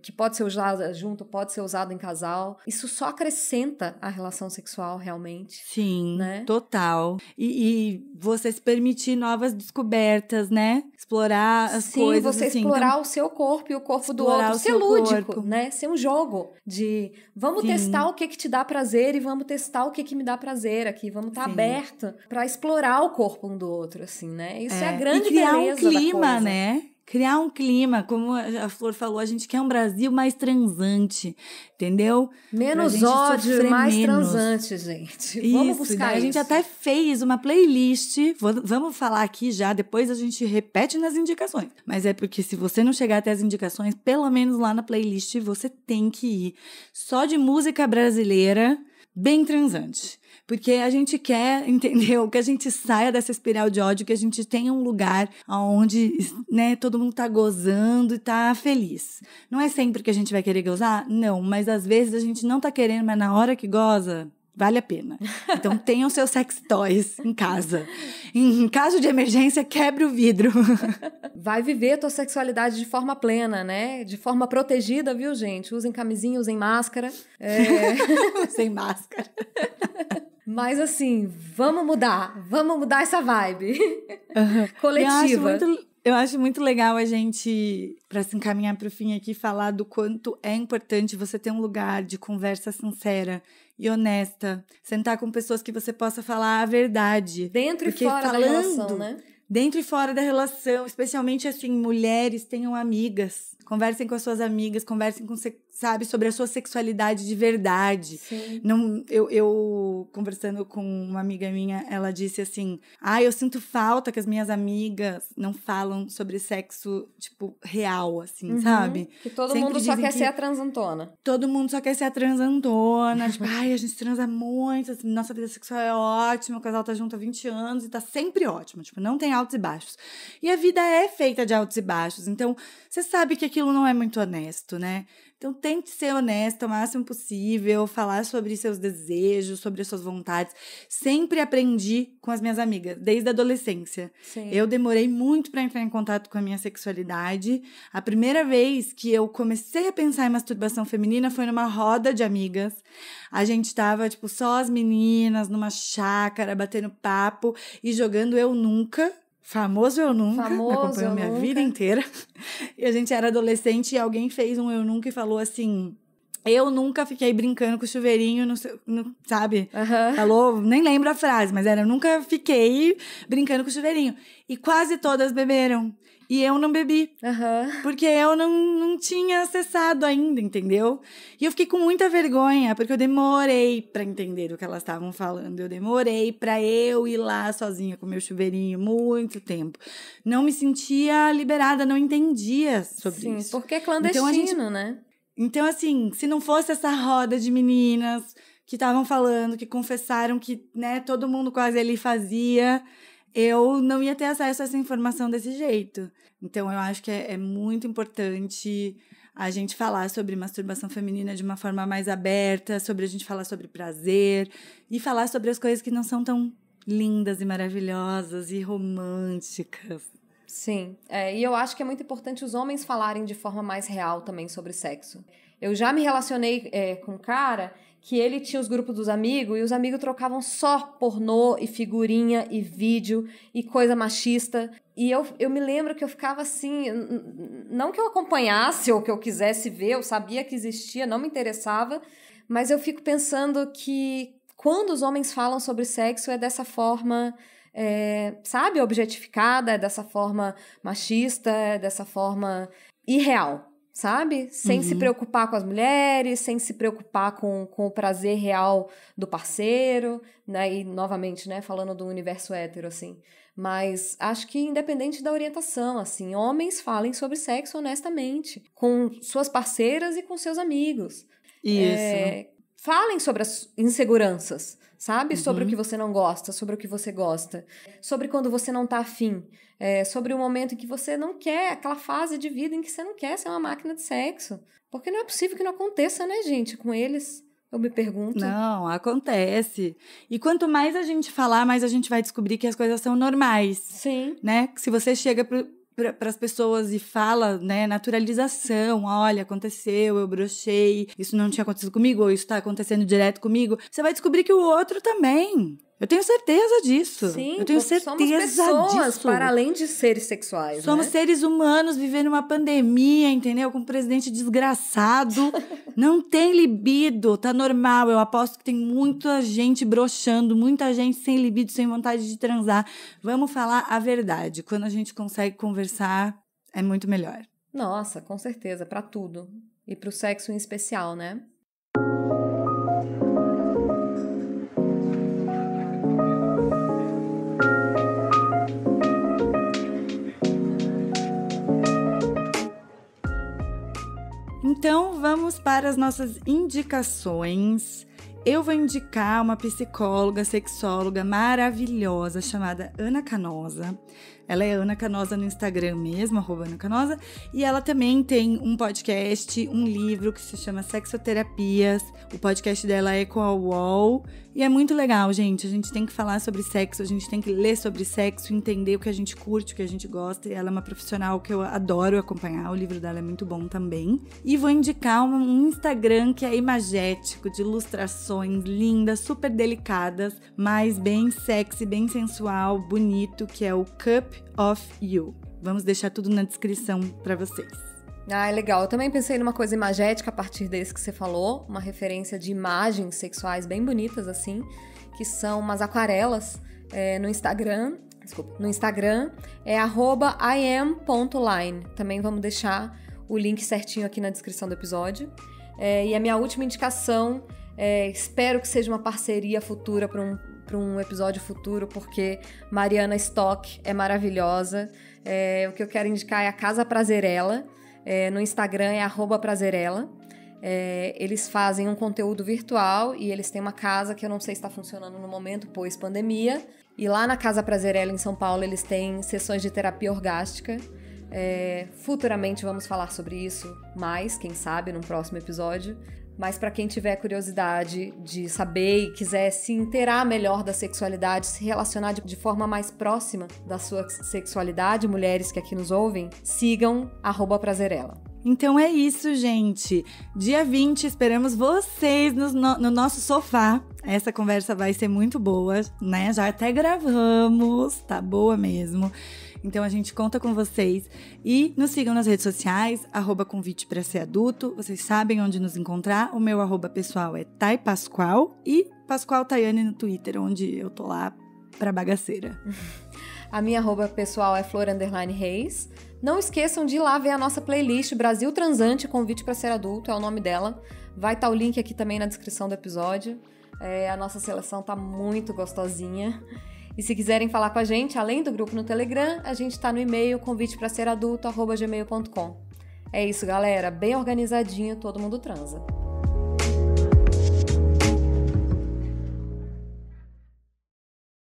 que pode ser usada junto, pode ser usado em casal. Isso só acrescenta a relação sexual, realmente. Sim, né? Total. E você se permitir novas descobertas, né? Explorar as coisas. Sim, você explorar o seu corpo e o corpo do outro. Ser lúdico, né? Ser um jogo de vamos testar o que te dá prazer e vamos testar o que me dá prazer aqui. Vamos estar aberto para explorar o corpo um do outro, assim, né? Isso é a grande beleza da coisa. Criar um clima, né? Criar um clima, como a Flor falou, a gente quer um Brasil mais transante, entendeu? Menos ódio, mais transante, gente. Vamos buscar isso. A gente até fez uma playlist, vamos falar aqui já, depois a gente repete nas indicações. Mas é porque se você não chegar até as indicações, pelo menos lá na playlist você tem que ir. Só de música brasileira, bem transante. Porque a gente quer, entendeu? Que a gente saia dessa espiral de ódio, que a gente tenha um lugar onde, né, todo mundo tá gozando e tá feliz. Não é sempre que a gente vai querer gozar? Não, mas às vezes a gente não tá querendo, mas na hora que goza, vale a pena. Então tenham seus sex toys em casa. Em caso de emergência, quebre o vidro. Vai viver a tua sexualidade de forma plena, né? De forma protegida, viu, gente? Usem camisinha, usem máscara. Sem máscara. Mas assim, vamos mudar essa vibe coletiva. Eu acho muito legal a gente, para se encaminhar para o fim aqui, falar do quanto é importante você ter um lugar de conversa sincera e honesta. Sentar com pessoas que você possa falar a verdade. Dentro e fora da relação, né? Dentro e fora da relação, especialmente assim, mulheres tenham amigas. Conversem com as suas amigas, conversem com, sabe, sobre a sua sexualidade de verdade. Sim. Não, eu conversando com uma amiga minha, ela disse assim, eu sinto falta que as minhas amigas não falam sobre sexo, tipo, real, assim, sabe? Que todo Sempre mundo só dizem quer que ser a transantona. todo mundo só quer ser a transantona, tipo, a gente transa muito, assim, nossa vida sexual é ótima, o casal tá junto há 20 anos e tá sempre ótimo, tipo, não tem altos e baixos. E a vida é feita de altos e baixos, então você sabe que aquilo não é muito honesto, né? Então, tente ser honesta o máximo possível, falar sobre seus desejos, sobre as suas vontades. Sempre aprendi com as minhas amigas, desde a adolescência. Sim. Eu demorei muito para entrar em contato com a minha sexualidade. A primeira vez que eu comecei a pensar em masturbação feminina foi numa roda de amigas. A gente tava, tipo, só as meninas, numa chácara, batendo papo e jogando Eu Nunca. Famoso Eu Nunca, me acompanhou minha vida inteira. E a gente era adolescente e alguém fez um Eu Nunca e falou assim... Eu nunca fiquei brincando com o chuveirinho, sabe? Falou, nem lembro a frase, mas era eu nunca fiquei brincando com o chuveirinho. E quase todas beberam. E eu não bebi. Porque eu não tinha acessado ainda, entendeu? E eu fiquei com muita vergonha, porque eu demorei pra entender o que elas estavam falando. Eu demorei pra eu ir lá sozinha com o meu chuveirinho muito tempo. Não me sentia liberada, não entendia sobre isso. Sim, porque é clandestino, né? Então, assim, se não fosse essa roda de meninas que estavam falando, que confessaram que, né, todo mundo quase ali fazia, eu não ia ter acesso a essa informação desse jeito. Então, eu acho que é muito importante a gente falar sobre masturbação feminina de uma forma mais aberta, sobre a gente falar sobre prazer e falar sobre as coisas que não são tão lindas e maravilhosas e românticas. Sim, e eu acho que é muito importante os homens falarem de forma mais real também sobre sexo. Eu já me relacionei com um cara que ele tinha os grupos dos amigos e os amigos trocavam só pornô e figurinha e vídeo e coisa machista. E eu me lembro que eu ficava assim, não que eu acompanhasse ou que eu quisesse ver, eu sabia que existia, não me interessava, mas eu fico pensando que quando os homens falam sobre sexo é dessa forma... sabe, objetificada, é dessa forma machista, é dessa forma irreal, sabe? Sem se preocupar com as mulheres, sem se preocupar com o prazer real do parceiro, né? E, novamente, né, falando do universo hétero, assim. Mas acho que independente da orientação, assim, homens falem sobre sexo honestamente, com suas parceiras e com seus amigos. Isso. Falem sobre as inseguranças, sabe? Sobre o que você não gosta, sobre o que você gosta. Sobre quando você não tá afim. Sobre o momento em que você não quer, aquela fase de vida em que você não quer ser uma máquina de sexo. Porque não é possível que não aconteça, né, gente? Com eles, eu me pergunto. Não, acontece. E quanto mais a gente falar, mais a gente vai descobrir que as coisas são normais. Sim. Né? Se você chega para as pessoas e fala, né, naturalização, olha, aconteceu, eu brochei, isso não tinha acontecido comigo, ou isso tá acontecendo direto comigo, você vai descobrir que o outro também. Eu tenho certeza disso. Sim, eu tenho certeza somos pessoas disso. para além de seres sexuais, Somos seres humanos vivendo uma pandemia, entendeu? Com um presidente desgraçado. Não tem libido, tá normal. Eu aposto que tem muita gente broxando, muita gente sem libido, sem vontade de transar. Vamos falar a verdade. Quando a gente consegue conversar, é muito melhor. Nossa, com certeza, para tudo. E pro sexo em especial, né? Então, vamos para as nossas indicações. Eu vou indicar uma psicóloga, sexóloga maravilhosa chamada Ana Canosa. Ela é Ana Canosa no Instagram mesmo, @AnaCanosa. E ela também tem um podcast, um livro que se chama Sexoterapias. O podcast dela é com a UOL. E é muito legal, gente. A gente tem que falar sobre sexo, a gente tem que ler sobre sexo, entender o que a gente curte, o que a gente gosta. E ela é uma profissional que eu adoro acompanhar. O livro dela é muito bom também. E vou indicar um Instagram que é imagético, de ilustrações lindas, super delicadas, mas bem sexy, bem sensual, bonito, que é o Cup of You. Vamos deixar tudo na descrição para vocês. Ah, legal. Eu também pensei numa coisa imagética a partir desse que você falou, uma referência de imagens sexuais bem bonitas, assim, que são umas aquarelas no Instagram. Desculpa, no Instagram é @iam.line. Também vamos deixar o link certinho aqui na descrição do episódio. E a minha última indicação, espero que seja uma parceria futura para um episódio futuro, porque Mariana Stock é maravilhosa. O que eu quero indicar é a Casa Prazerela. No Instagram é @prazerela. Eles fazem um conteúdo virtual e eles têm uma casa que eu não sei se está funcionando no momento, pois pandemia. E lá na Casa Prazerela, em São Paulo, eles têm sessões de terapia orgástica. Futuramente vamos falar sobre isso mais, quem sabe, num próximo episódio. Mas para quem tiver curiosidade de saber e quiser se inteirar melhor da sexualidade, se relacionar de forma mais próxima da sua sexualidade, mulheres que aqui nos ouvem, sigam @prazerela. Então é isso, gente. Dia 20, esperamos vocês no nosso sofá. Essa conversa vai ser muito boa, né? Já até gravamos, tá boa mesmo. Então a gente conta com vocês. E nos sigam nas redes sociais, @convite-para-ser-adulto. Vocês sabem onde nos encontrar. O meu @pessoal é taipasqual e Pascoal Tayane no Twitter, onde eu tô lá pra bagaceira. A minha @pessoal é Flor_Reis. Não esqueçam de ir lá ver a nossa playlist Brasil Transante, Convite para Ser Adulto, é o nome dela. Vai estar o link aqui também na descrição do episódio. A nossa seleção tá muito gostosinha. E se quiserem falar com a gente, além do grupo no Telegram, a gente tá no e-mail convitepraseradulto@gmail.com. É isso, galera. Bem organizadinho, todo mundo transa.